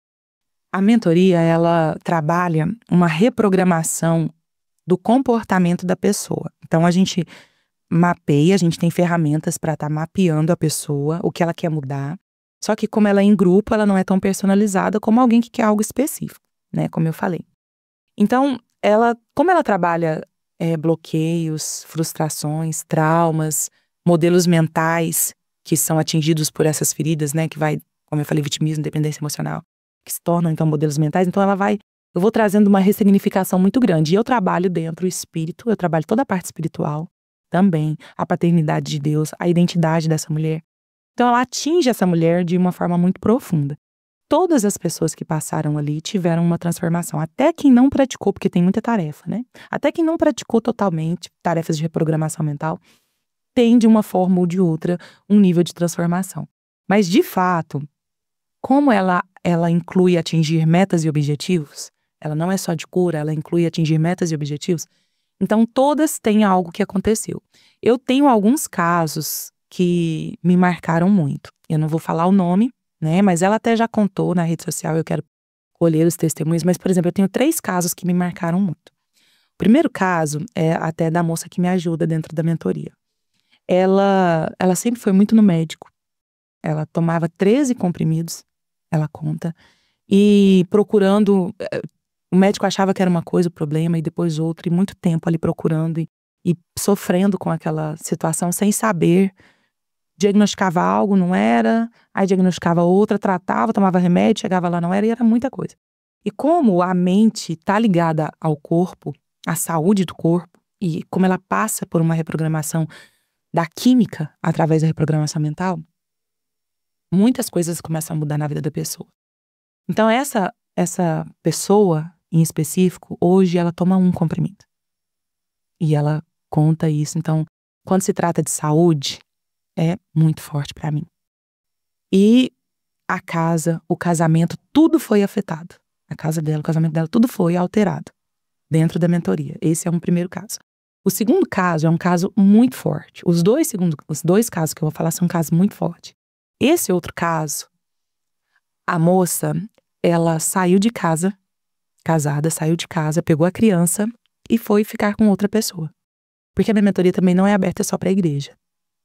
A mentoria, ela trabalha uma reprogramação do comportamento da pessoa. Então, a gente mapeia, a gente tem ferramentas para estar mapeando a pessoa, o que ela quer mudar. Só que como ela é em grupo, ela não é tão personalizada como alguém que quer algo específico, né? Como eu falei. Então, como ela trabalha bloqueios, frustrações, traumas, modelos mentais que são atingidos por essas feridas, né? Que vai, como eu falei, vitimismo, dependência emocional, que se tornam, então, modelos mentais. Então, eu vou trazendo uma ressignificação muito grande. E eu trabalho dentro do espírito, eu trabalho toda a parte espiritual também, a paternidade de Deus, a identidade dessa mulher. Então, ela atinge essa mulher de uma forma muito profunda. Todas as pessoas que passaram ali tiveram uma transformação. Até quem não praticou, porque tem muita tarefa, né? Até quem não praticou totalmente tarefas de reprogramação mental, tem de uma forma ou de outra um nível de transformação. Mas, de fato, como ela inclui atingir metas e objetivos, ela não é só de cura, ela inclui atingir metas e objetivos, então todas têm algo que aconteceu. Eu tenho alguns casos que me marcaram muito. Eu não vou falar o nome, né? Mas ela até já contou na rede social, eu quero colher os testemunhos. Mas, por exemplo, eu tenho 3 casos que me marcaram muito. O primeiro caso é até da moça que me ajuda dentro da mentoria. Ela sempre foi muito no médico. Ela tomava 13 comprimidos, ela conta, e procurando. O médico achava que era uma coisa o problema, e depois outra, e muito tempo ali procurando e sofrendo com aquela situação sem saber. Diagnosticava algo, não era, aí diagnosticava outra, tratava, tomava remédio, chegava lá, não era, e era muita coisa. E como a mente está ligada ao corpo, à saúde do corpo, e como ela passa por uma reprogramação da química através da reprogramação mental, muitas coisas começam a mudar na vida da pessoa. Então essa pessoa, em específico, hoje ela toma um comprimido. E ela conta isso. Então, quando se trata de saúde, é muito forte para mim. E a casa, o casamento, tudo foi afetado. A casa dela, o casamento dela, tudo foi alterado dentro da mentoria. Esse é um primeiro caso. O segundo caso é um caso muito forte. Os dois casos que eu vou falar são casos muito fortes. Esse outro caso, a moça, ela saiu de casa, casada, saiu de casa, pegou a criança e foi ficar com outra pessoa. Porque a minha mentoria também não é aberta só para a igreja,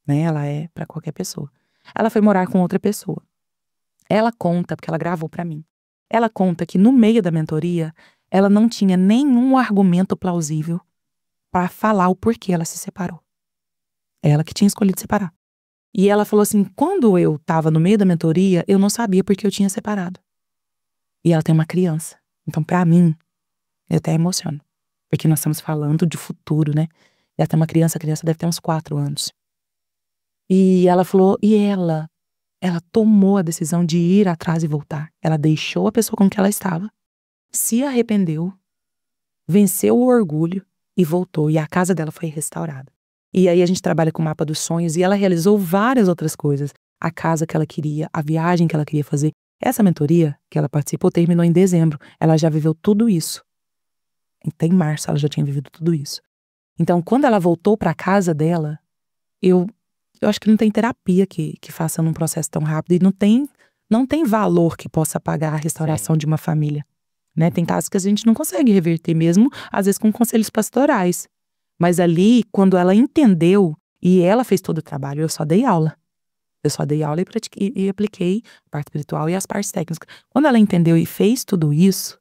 né? Ela é para qualquer pessoa. Ela foi morar com outra pessoa. Ela conta, porque ela gravou para mim, ela conta que no meio da mentoria, ela não tinha nenhum argumento plausível para falar o porquê ela se separou. Ela que tinha escolhido separar. E ela falou assim, quando eu estava no meio da mentoria, eu não sabia porque eu tinha separado. E ela tem uma criança. Então, para mim, eu até emociono. Porque nós estamos falando de futuro, né? Ela tem uma criança, a criança deve ter uns 4 anos. E ela falou, ela tomou a decisão de ir atrás e voltar. Ela deixou a pessoa com que ela estava, se arrependeu, venceu o orgulho e voltou. E a casa dela foi restaurada. E aí a gente trabalha com o mapa dos sonhos e ela realizou várias outras coisas. A casa que ela queria, a viagem que ela queria fazer. Essa mentoria que ela participou terminou em dezembro. Ela já viveu tudo isso. Até em março ela já tinha vivido tudo isso. Então, quando ela voltou para a casa dela, eu acho que não tem terapia que faça num processo tão rápido. E não tem valor que possa pagar a restauração de uma família. Né? Tem casos que a gente não consegue reverter mesmo, às vezes com conselhos pastorais. Mas ali, quando ela entendeu, e ela fez todo o trabalho, eu só dei aula. Eu só dei aula e apliquei a parte espiritual e as partes técnicas. Quando ela entendeu e fez tudo isso,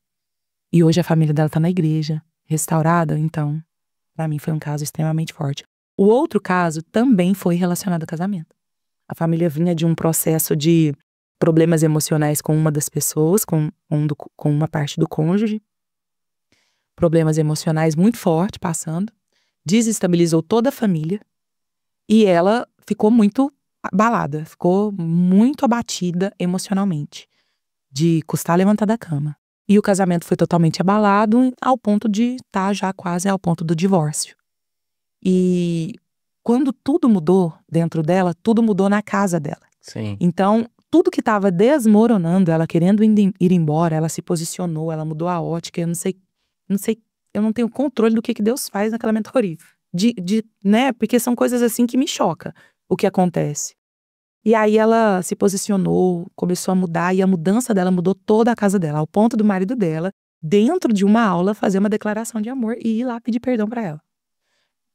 e hoje a família dela tá na igreja, restaurada, então, pra mim foi um caso extremamente forte. O outro caso também foi relacionado ao casamento. A família vinha de um processo de problemas emocionais com uma das pessoas, com uma parte do cônjuge. Problemas emocionais muito fortes passando. Desestabilizou toda a família. E ela ficou muito abalada, ficou muito abatida emocionalmente. De custar levantar da cama. E o casamento foi totalmente abalado ao ponto de estar já quase ao ponto do divórcio. E quando tudo mudou dentro dela, tudo mudou na casa dela. Sim. Então, tudo que estava desmoronando, ela querendo ir embora, ela se posicionou, ela mudou a ótica, eu não sei, eu não tenho controle do que Deus faz naquela mentoria. Né? Porque são coisas assim que me chocam o que acontece. E aí ela se posicionou, começou a mudar, e a mudança dela mudou toda a casa dela, ao ponto do marido dela, dentro de uma aula, fazer uma declaração de amor e ir lá pedir perdão para ela.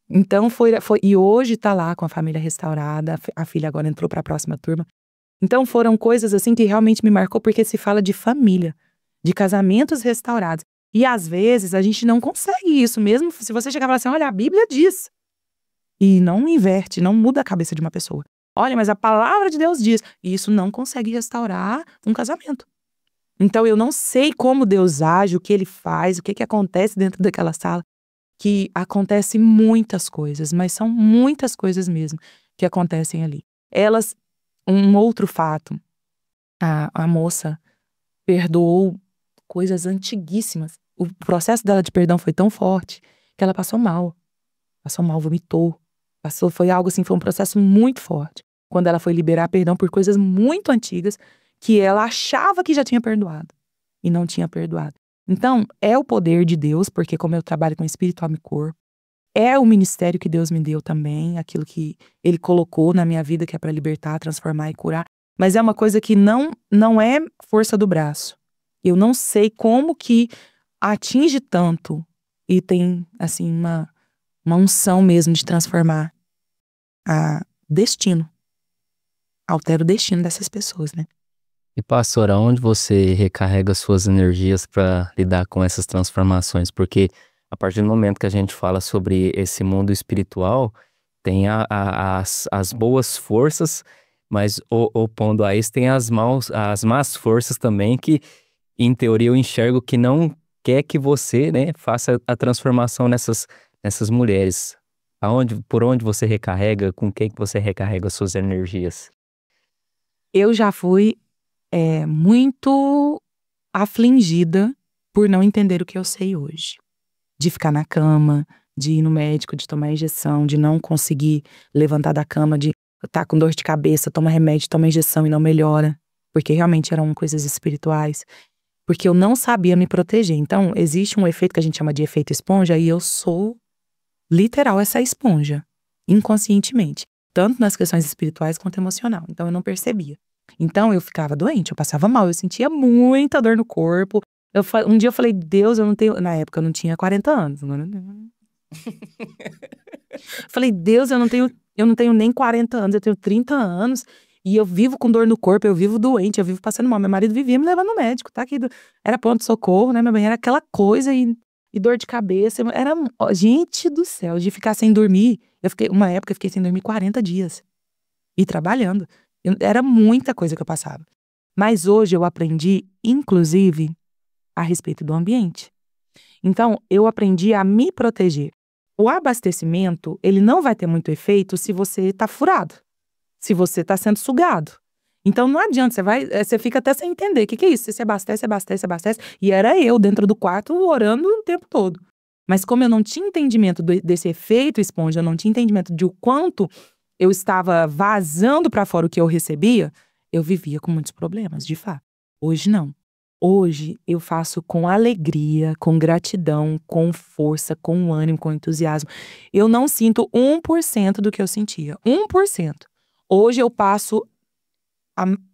Então e hoje tá lá com a família restaurada, a filha agora entrou para a próxima turma. Então foram coisas assim que realmente me marcou, porque se fala de família, de casamentos restaurados. E às vezes a gente não consegue isso, mesmo se você chegar e falar assim, olha, a Bíblia diz. E não inverte, não muda a cabeça de uma pessoa. Olha, mas a palavra de Deus diz. E isso não consegue restaurar um casamento. Então eu não sei como Deus age, o que Ele faz, o que acontece dentro daquela sala. Que acontecem muitas coisas, mas são muitas coisas mesmo que acontecem ali. Um outro fato, a moça perdoou coisas antiguíssimas. O processo dela de perdão foi tão forte que ela passou mal, vomitou. Foi algo assim, foi um processo muito forte. Quando ela foi liberar perdão por coisas muito antigas que ela achava que já tinha perdoado e não tinha perdoado. Então, é o poder de Deus, porque como eu trabalho com espírito, alma e corpo, é o ministério que Deus me deu também, aquilo que Ele colocou na minha vida, que é para libertar, transformar e curar. Mas é uma coisa que não é força do braço. Eu não sei como que atinge tanto e tem, assim, uma unção mesmo de transformar destino. Altera o destino dessas pessoas, né? E pastora, onde você recarrega suas energias para lidar com essas transformações? Porque a partir do momento que a gente fala sobre esse mundo espiritual, tem as boas forças, mas opondo a isso tem as más forças também, que em teoria eu enxergo que não quer que você, né, faça a transformação nessas mulheres. Por onde você recarrega, com quem que você recarrega suas energias? Eu já fui muito afligida por não entender o que eu sei hoje. De ficar na cama, de ir no médico, de tomar injeção, de não conseguir levantar da cama, de estar com dor de cabeça, toma remédio, toma injeção e não melhora. Porque realmente eram coisas espirituais. Porque eu não sabia me proteger. Então, existe um efeito que a gente chama de efeito esponja, e eu sou literal essa esponja, inconscientemente. Tanto nas questões espirituais quanto emocional. Então, eu não percebia. Então, eu ficava doente, eu passava mal, eu sentia muita dor no corpo, Um dia eu falei, Deus, eu não tenho... Na época eu não tinha 40 anos. Falei, Deus, eu não tenho nem 40 anos, eu tenho 30 anos. E eu vivo com dor no corpo, eu vivo doente, eu vivo passando mal. Meu marido vivia me levando no médico, tá? Que era pronto-socorro, né? Meu bem, era aquela coisa e dor de cabeça. Era, gente do céu, de ficar sem dormir. Uma época eu fiquei sem dormir 40 dias. E trabalhando. Era muita coisa que eu passava. Mas hoje eu aprendi, inclusive, a respeito do ambiente. Então, eu aprendi a me proteger. O abastecimento, ele não vai ter muito efeito se você tá furado. Se você tá sendo sugado. Então, não adianta, você fica até sem entender. O que é isso? Você se abastece. E era eu dentro do quarto orando o tempo todo. Mas como eu não tinha entendimento desse efeito esponja, eu não tinha entendimento de o quanto eu estava vazando para fora o que eu recebia, eu vivia com muitos problemas, de fato. Hoje não. Hoje eu faço com alegria, com gratidão, com força, com ânimo, com entusiasmo. Eu não sinto 1% do que eu sentia. 1%. Hoje eu passo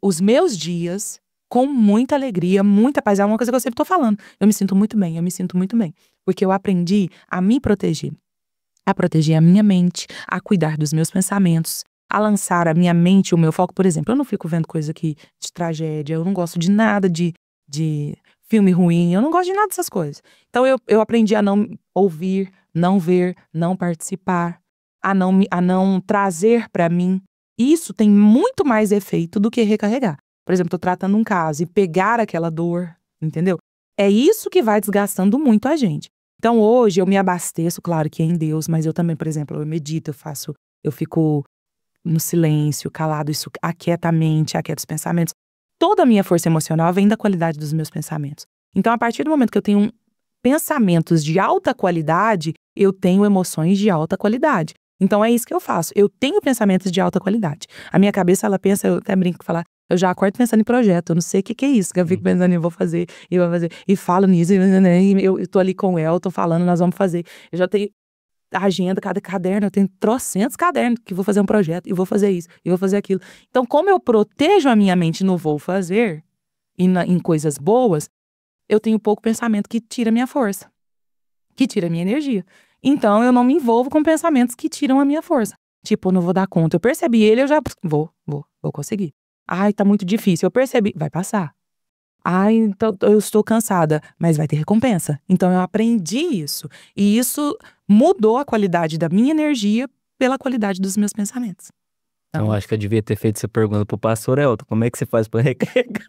os meus dias com muita alegria, muita paz. É uma coisa que eu sempre tô falando. Eu me sinto muito bem. Porque eu aprendi a me proteger. A proteger a minha mente, a cuidar dos meus pensamentos, a lançar a minha mente, o meu foco. Por exemplo, eu não fico vendo coisa aqui de tragédia, eu não gosto de nada de filme ruim, eu não gosto de nada dessas coisas. Então eu aprendi a não ouvir, não ver, não participar, a não trazer pra mim. Isso tem muito mais efeito do que recarregar. Por exemplo, tô tratando um caso e pegar aquela dor, entendeu? É isso que vai desgastando muito a gente. Então hoje eu me abasteço, claro que é em Deus, mas eu também, por exemplo, eu medito, eu fico no silêncio, calado, isso aquieta a mente, aquieta os pensamentos. Toda a minha força emocional vem da qualidade dos meus pensamentos. Então, a partir do momento que eu tenho pensamentos de alta qualidade, eu tenho emoções de alta qualidade. Então, é isso que eu faço. Eu tenho pensamentos de alta qualidade. A minha cabeça, ela pensa, eu até brinco com falar, eu já acordo pensando em projeto, eu não sei o que é isso, que eu fico pensando, eu vou fazer, e falo nisso, e eu tô ali com o El, tô falando, nós vamos fazer. Eu já tenho a agenda, cada caderno, eu tenho trocentos cadernos que vou fazer um projeto, e vou fazer isso, e vou fazer aquilo. Então, como eu protejo a minha mente no vou fazer, e em coisas boas, eu tenho pouco pensamento que tira minha força, que tira minha energia. Então, eu não me envolvo com pensamentos que tiram a minha força. Tipo, eu não vou dar conta. Eu percebi ele, eu já vou conseguir. Ai, tá muito difícil. Eu percebi, vai passar. Ai, então eu estou cansada, mas vai ter recompensa. Então eu aprendi isso. E isso mudou a qualidade da minha energia pela qualidade dos meus pensamentos. Então, eu acho que eu devia ter feito essa pergunta pro pastor Elton. Como é que você faz para recarregar?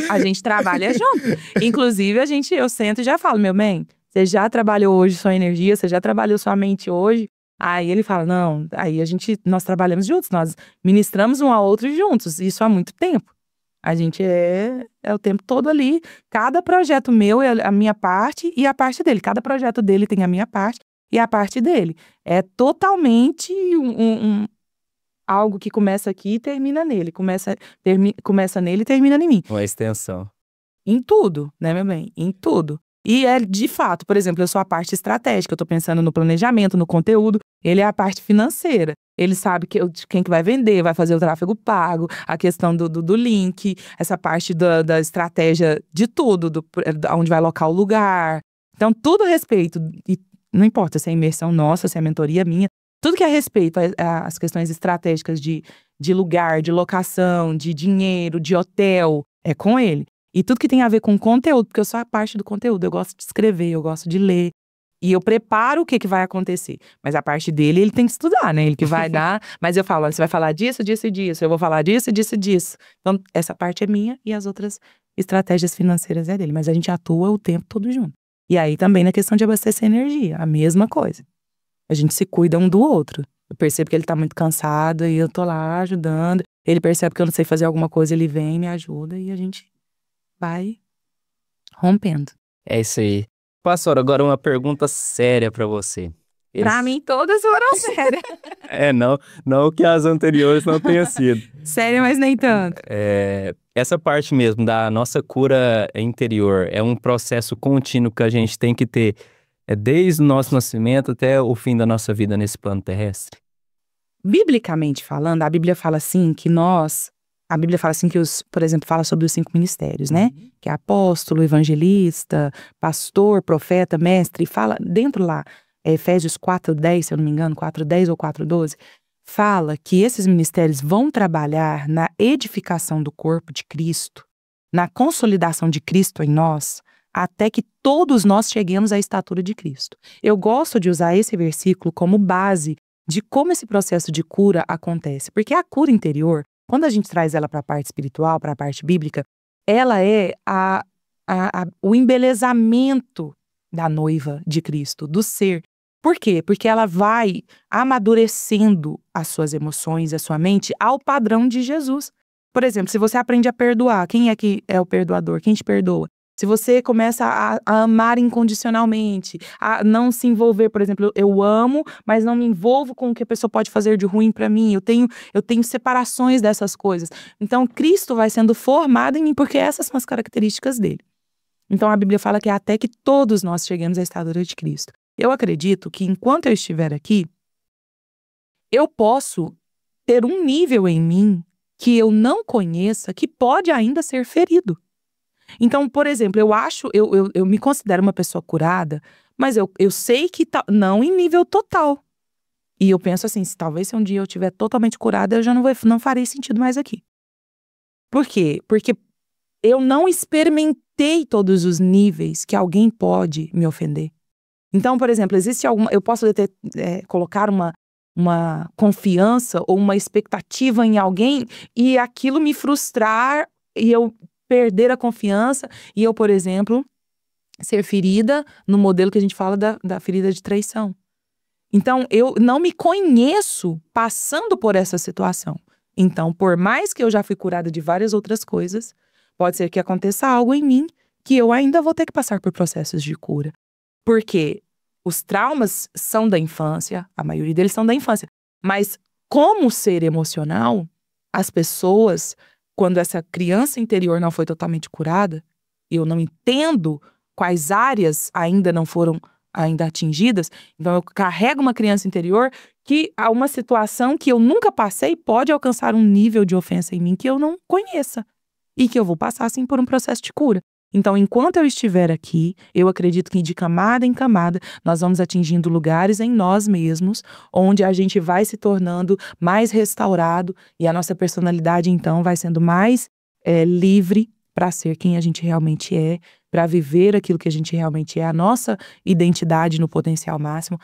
A gente trabalha junto. Inclusive, eu sento e já falo, meu bem, você já trabalhou hoje sua energia, você já trabalhou sua mente hoje. Aí ele fala, não, aí nós trabalhamos juntos, nós ministramos um ao outro juntos, isso há muito tempo. A gente é o tempo todo ali, cada projeto meu é a minha parte e a parte dele, cada projeto dele tem a minha parte e a parte dele. É totalmente algo que começa aqui e termina nele, começa nele e termina em mim. Uma extensão. Em tudo, né, meu bem? Em tudo. E é de fato, por exemplo, eu sou a parte estratégica, eu tô pensando no planejamento, no conteúdo, ele é a parte financeira. Ele sabe quem que vai vender, vai fazer o tráfego pago, a questão do link, essa parte da estratégia de tudo, onde vai alocar o lugar. Então, tudo a respeito, e não importa se é imersão nossa, se é mentoria minha, tudo que é a respeito às questões estratégicas de lugar, de locação, de dinheiro, de hotel, é com ele. E tudo que tem a ver com conteúdo, porque eu sou a parte do conteúdo, eu gosto de escrever, eu gosto de ler. E eu preparo o que vai acontecer. Mas a parte dele, ele tem que estudar, né? Ele que vai dar. Mas eu falo, olha, você vai falar disso, disso e disso. Eu vou falar disso, disso e disso. Então, essa parte é minha e as outras estratégias financeiras é dele. Mas a gente atua o tempo todo junto. E aí também na questão de abastecer energia, a mesma coisa. A gente se cuida um do outro. Eu percebo que ele tá muito cansado e eu tô lá ajudando. Ele percebe que eu não sei fazer alguma coisa, ele vem, me ajuda e a gente vai rompendo. É isso aí. Pastor, agora uma pergunta séria pra você. Pra mim, todas foram sérias. Não que as anteriores não tenham sido. Séria, mas nem tanto. Essa parte mesmo da nossa cura interior é um processo contínuo que a gente tem que ter desde o nosso nascimento até o fim da nossa vida nesse plano terrestre? Biblicamente falando, a Bíblia fala assim que nós A Bíblia fala assim que por exemplo, fala sobre os 5 ministérios, né? Que é apóstolo, evangelista, pastor, profeta, mestre. Fala dentro lá, Efésios 4:10, se eu não me engano, 4:10 ou 4:12, fala que esses ministérios vão trabalhar na edificação do corpo de Cristo, na consolidação de Cristo em nós, até que todos nós cheguemos à estatura de Cristo. Eu gosto de usar esse versículo como base de como esse processo de cura acontece. Porque a cura interior, quando a gente traz ela para a parte espiritual, para a parte bíblica, ela é o embelezamento da noiva de Cristo, do ser. Por quê? Porque ela vai amadurecendo as suas emoções, a sua mente, ao padrão de Jesus. Por exemplo, se você aprende a perdoar, quem é que é o perdoador? Quem te perdoa? Se você começa a amar incondicionalmente, a não se envolver, por exemplo, eu amo, mas não me envolvo com o que a pessoa pode fazer de ruim para mim. Eu tenho separações dessas coisas. Então, Cristo vai sendo formado em mim, porque essas são as características dele. Então, a Bíblia fala que é até que todos nós cheguemos à estatura de Cristo. Eu acredito que enquanto eu estiver aqui, eu posso ter um nível em mim que eu não conheça, que pode ainda ser ferido. Então, por exemplo, eu me considero uma pessoa curada, mas eu sei que não em nível total. E eu penso assim, talvez se um dia eu estiver totalmente curada, eu já não farei sentido mais aqui. Por quê? Porque eu não experimentei todos os níveis que alguém pode me ofender. Então, por exemplo, eu posso colocar uma confiança ou uma expectativa em alguém e aquilo me frustrar e eu perder a confiança e eu, por exemplo, ser ferida no modelo que a gente fala da ferida de traição. Então, eu não me conheço passando por essa situação. Então, por mais que eu já fui curada de várias outras coisas, pode ser que aconteça algo em mim que eu ainda vou ter que passar por processos de cura. Porque os traumas são da infância, a maioria deles são da infância. Mas como ser emocional, as pessoas, quando essa criança interior não foi totalmente curada, e eu não entendo quais áreas ainda não foram atingidas, então eu carrego uma criança interior que a uma situação que eu nunca passei pode alcançar um nível de ofensa em mim que eu não conheça. E que eu vou passar, assim, por um processo de cura. Então, enquanto eu estiver aqui, eu acredito que de camada em camada, nós vamos atingindo lugares em nós mesmos, onde a gente vai se tornando mais restaurado e a nossa personalidade, então, vai sendo mais livre para ser quem a gente realmente é, para viver aquilo que a gente realmente é, a nossa identidade no potencial máximo.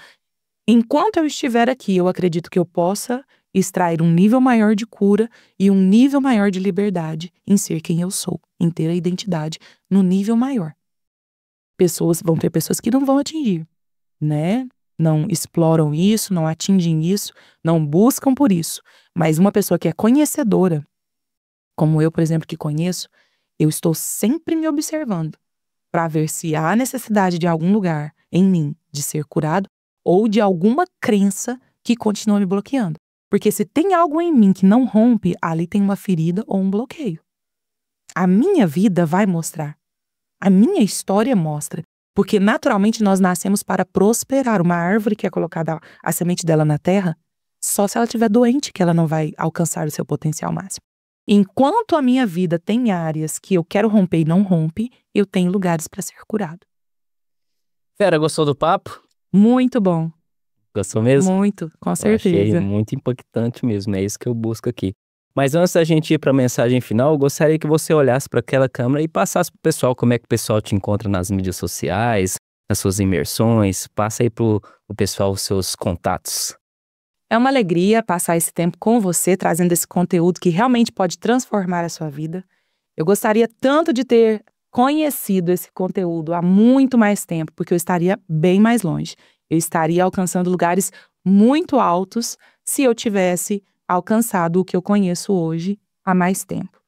Enquanto eu estiver aqui, eu acredito que eu possa extrair um nível maior de cura e um nível maior de liberdade em ser quem eu sou, em ter a identidade no nível maior. Vão ter pessoas que não vão atingir, né? Não exploram isso, não atingem isso, não buscam por isso. Mas uma pessoa que é conhecedora, como eu, por exemplo, que conheço, eu estou sempre me observando para ver se há necessidade de algum lugar em mim de ser curado ou de alguma crença que continua me bloqueando. Porque se tem algo em mim que não rompe, ali tem uma ferida ou um bloqueio. A minha vida vai mostrar. A minha história mostra. Porque naturalmente nós nascemos para prosperar. Uma árvore que é colocada a semente dela na terra, só se ela estiver doente que ela não vai alcançar o seu potencial máximo. Enquanto a minha vida tem áreas que eu quero romper e não rompe, eu tenho lugares para ser curado. Fera, gostou do papo? Muito bom. Gostou mesmo? Muito, com certeza. Achei muito impactante mesmo, é isso que eu busco aqui. Mas antes da gente ir para a mensagem final, eu gostaria que você olhasse para aquela câmera e passasse para o pessoal como é que o pessoal te encontra nas mídias sociais, nas suas imersões. Passa aí para o pessoal os seus contatos. É uma alegria passar esse tempo com você, trazendo esse conteúdo que realmente pode transformar a sua vida. Eu gostaria tanto de ter conhecido esse conteúdo há muito mais tempo, porque eu estaria bem mais longe. Eu estaria alcançando lugares muito altos se eu tivesse alcançado o que eu conheço hoje há mais tempo.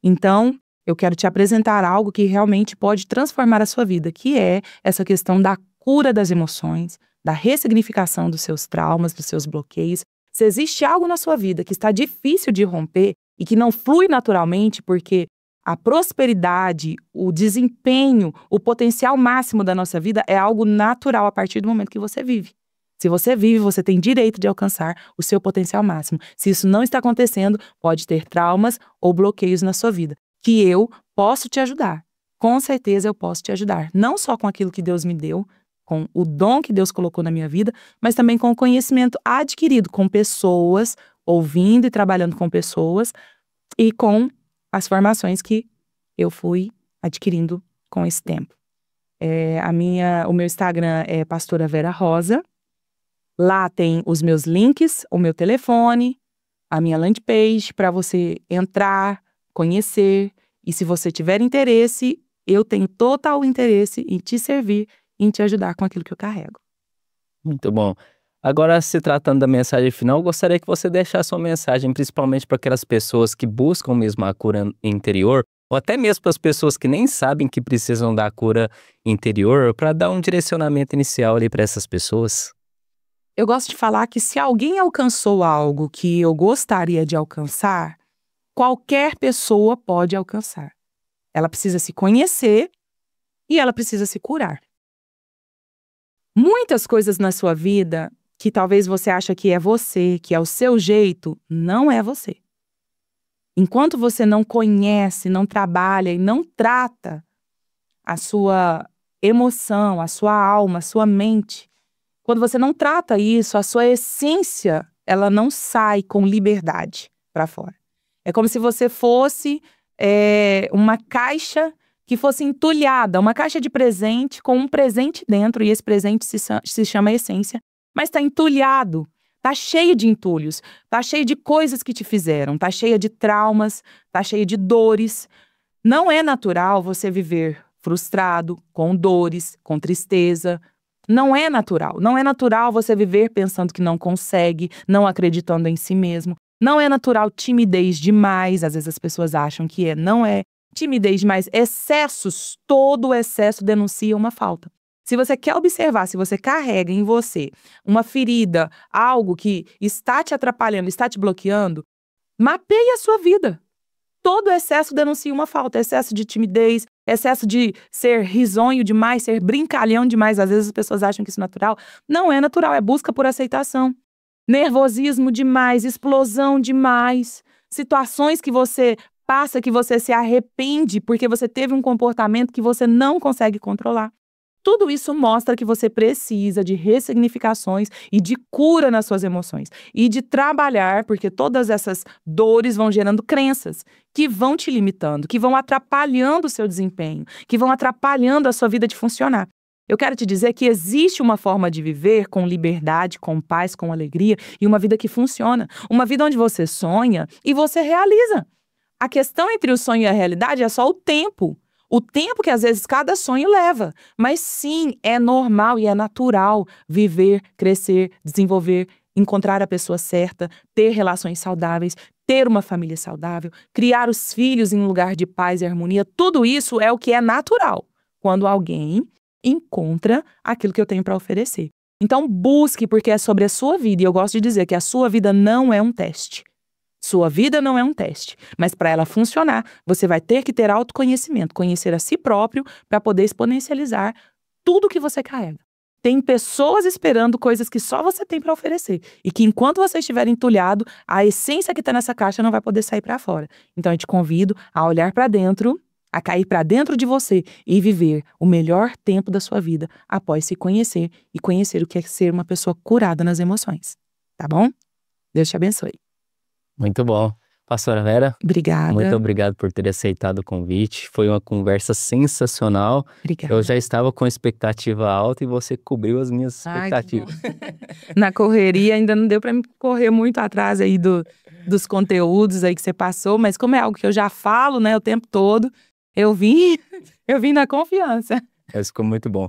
Então, eu quero te apresentar algo que realmente pode transformar a sua vida, que é essa questão da cura das emoções, da ressignificação dos seus traumas, dos seus bloqueios. Se existe algo na sua vida que está difícil de romper e que não flui naturalmente, porque a prosperidade, o desempenho, o potencial máximo da nossa vida é algo natural a partir do momento que você vive. Se você vive, você tem direito de alcançar o seu potencial máximo. Se isso não está acontecendo, pode ter traumas ou bloqueios na sua vida, que eu posso te ajudar. Com certeza eu posso te ajudar. Não só com aquilo que Deus me deu, com o dom que Deus colocou na minha vida, mas também com o conhecimento adquirido com pessoas, ouvindo e trabalhando com pessoas e com as formações que eu fui adquirindo com esse tempo. O meu Instagram é Pastora Vera Rosa. Lá tem os meus links, o meu telefone, a minha landing page para você entrar, conhecer. E se você tiver interesse, eu tenho total interesse em te servir, em te ajudar com aquilo que eu carrego. Muito bom. Agora, se tratando da mensagem final, eu gostaria que você deixasse uma mensagem, principalmente para aquelas pessoas que buscam mesmo a cura interior, ou até mesmo para as pessoas que nem sabem que precisam da cura interior, para dar um direcionamento inicial ali para essas pessoas. Eu gosto de falar que se alguém alcançou algo que eu gostaria de alcançar, qualquer pessoa pode alcançar. Ela precisa se conhecer e ela precisa se curar. Muitas coisas na sua vida que talvez você acha que é você, que é o seu jeito, não é você. Enquanto você não conhece, não trabalha e não trata a sua emoção, a sua alma, a sua mente, quando você não trata isso, a sua essência, ela não sai com liberdade para fora. É como se você fosse uma caixa que fosse entulhada, uma caixa de presente com um presente dentro, e esse presente se chama essência, mas está entulhado, está cheio de entulhos, está cheio de coisas que te fizeram, está cheio de traumas, está cheio de dores. Não é natural você viver frustrado, com dores, com tristeza. Não é natural. Não é natural você viver pensando que não consegue, não acreditando em si mesmo. Não é natural timidez demais. Às vezes as pessoas acham que não é. Timidez demais, excessos, todo excesso denuncia uma falta. Se você quer observar, se você carrega em você uma ferida, algo que está te atrapalhando, está te bloqueando, mapeie a sua vida. Todo excesso denuncia uma falta, excesso de timidez, excesso de ser risonho demais, ser brincalhão demais. Às vezes as pessoas acham que isso é natural. Não é natural, é busca por aceitação. Nervosismo demais, explosão demais, situações que você passa, que você se arrepende porque você teve um comportamento que você não consegue controlar. Tudo isso mostra que você precisa de ressignificações e de cura nas suas emoções. E de trabalhar, porque todas essas dores vão gerando crenças que vão te limitando, que vão atrapalhando o seu desempenho, que vão atrapalhando a sua vida de funcionar. Eu quero te dizer que existe uma forma de viver com liberdade, com paz, com alegria e uma vida que funciona. Uma vida onde você sonha e você realiza. A questão entre o sonho e a realidade é só o tempo. O tempo que às vezes cada sonho leva. Mas sim, é normal e é natural viver, crescer, desenvolver, encontrar a pessoa certa, ter relações saudáveis, ter uma família saudável, criar os filhos em um lugar de paz e harmonia. Tudo isso é o que é natural quando alguém encontra aquilo que eu tenho para oferecer. Então busque, porque é sobre a sua vida. E eu gosto de dizer que a sua vida não é um teste. Sua vida não é um teste, mas para ela funcionar, você vai ter que ter autoconhecimento, conhecer a si próprio para poder exponencializar tudo que você carrega. Tem pessoas esperando coisas que só você tem para oferecer e que enquanto você estiver entulhado, a essência que está nessa caixa não vai poder sair para fora. Então eu te convido a olhar para dentro, a cair para dentro de você e viver o melhor tempo da sua vida após se conhecer e conhecer o que é ser uma pessoa curada nas emoções. Tá bom? Deus te abençoe. Muito bom. Pastora Vera, obrigada. Muito obrigado por ter aceitado o convite. Foi uma conversa sensacional. Obrigada. Eu já estava com expectativa alta e você cobriu as minhas expectativas. Na correria ainda não deu para me correr muito atrás aí dos conteúdos aí que você passou, mas como é algo que eu já falo, né, o tempo todo, eu vim na confiança. Isso ficou muito bom.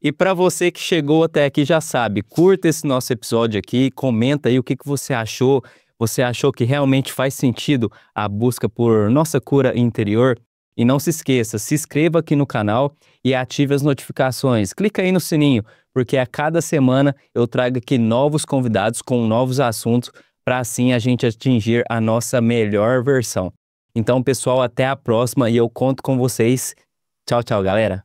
E para você que chegou até aqui, já sabe, curta esse nosso episódio aqui, comenta aí o que você achou. Você achou que realmente faz sentido a busca por nossa cura interior? E não se esqueça, se inscreva aqui no canal e ative as notificações. Clica aí no sininho, porque a cada semana eu trago aqui novos convidados com novos assuntos para assim a gente atingir a nossa melhor versão. Então, pessoal, até a próxima e eu conto com vocês. Tchau, tchau, galera.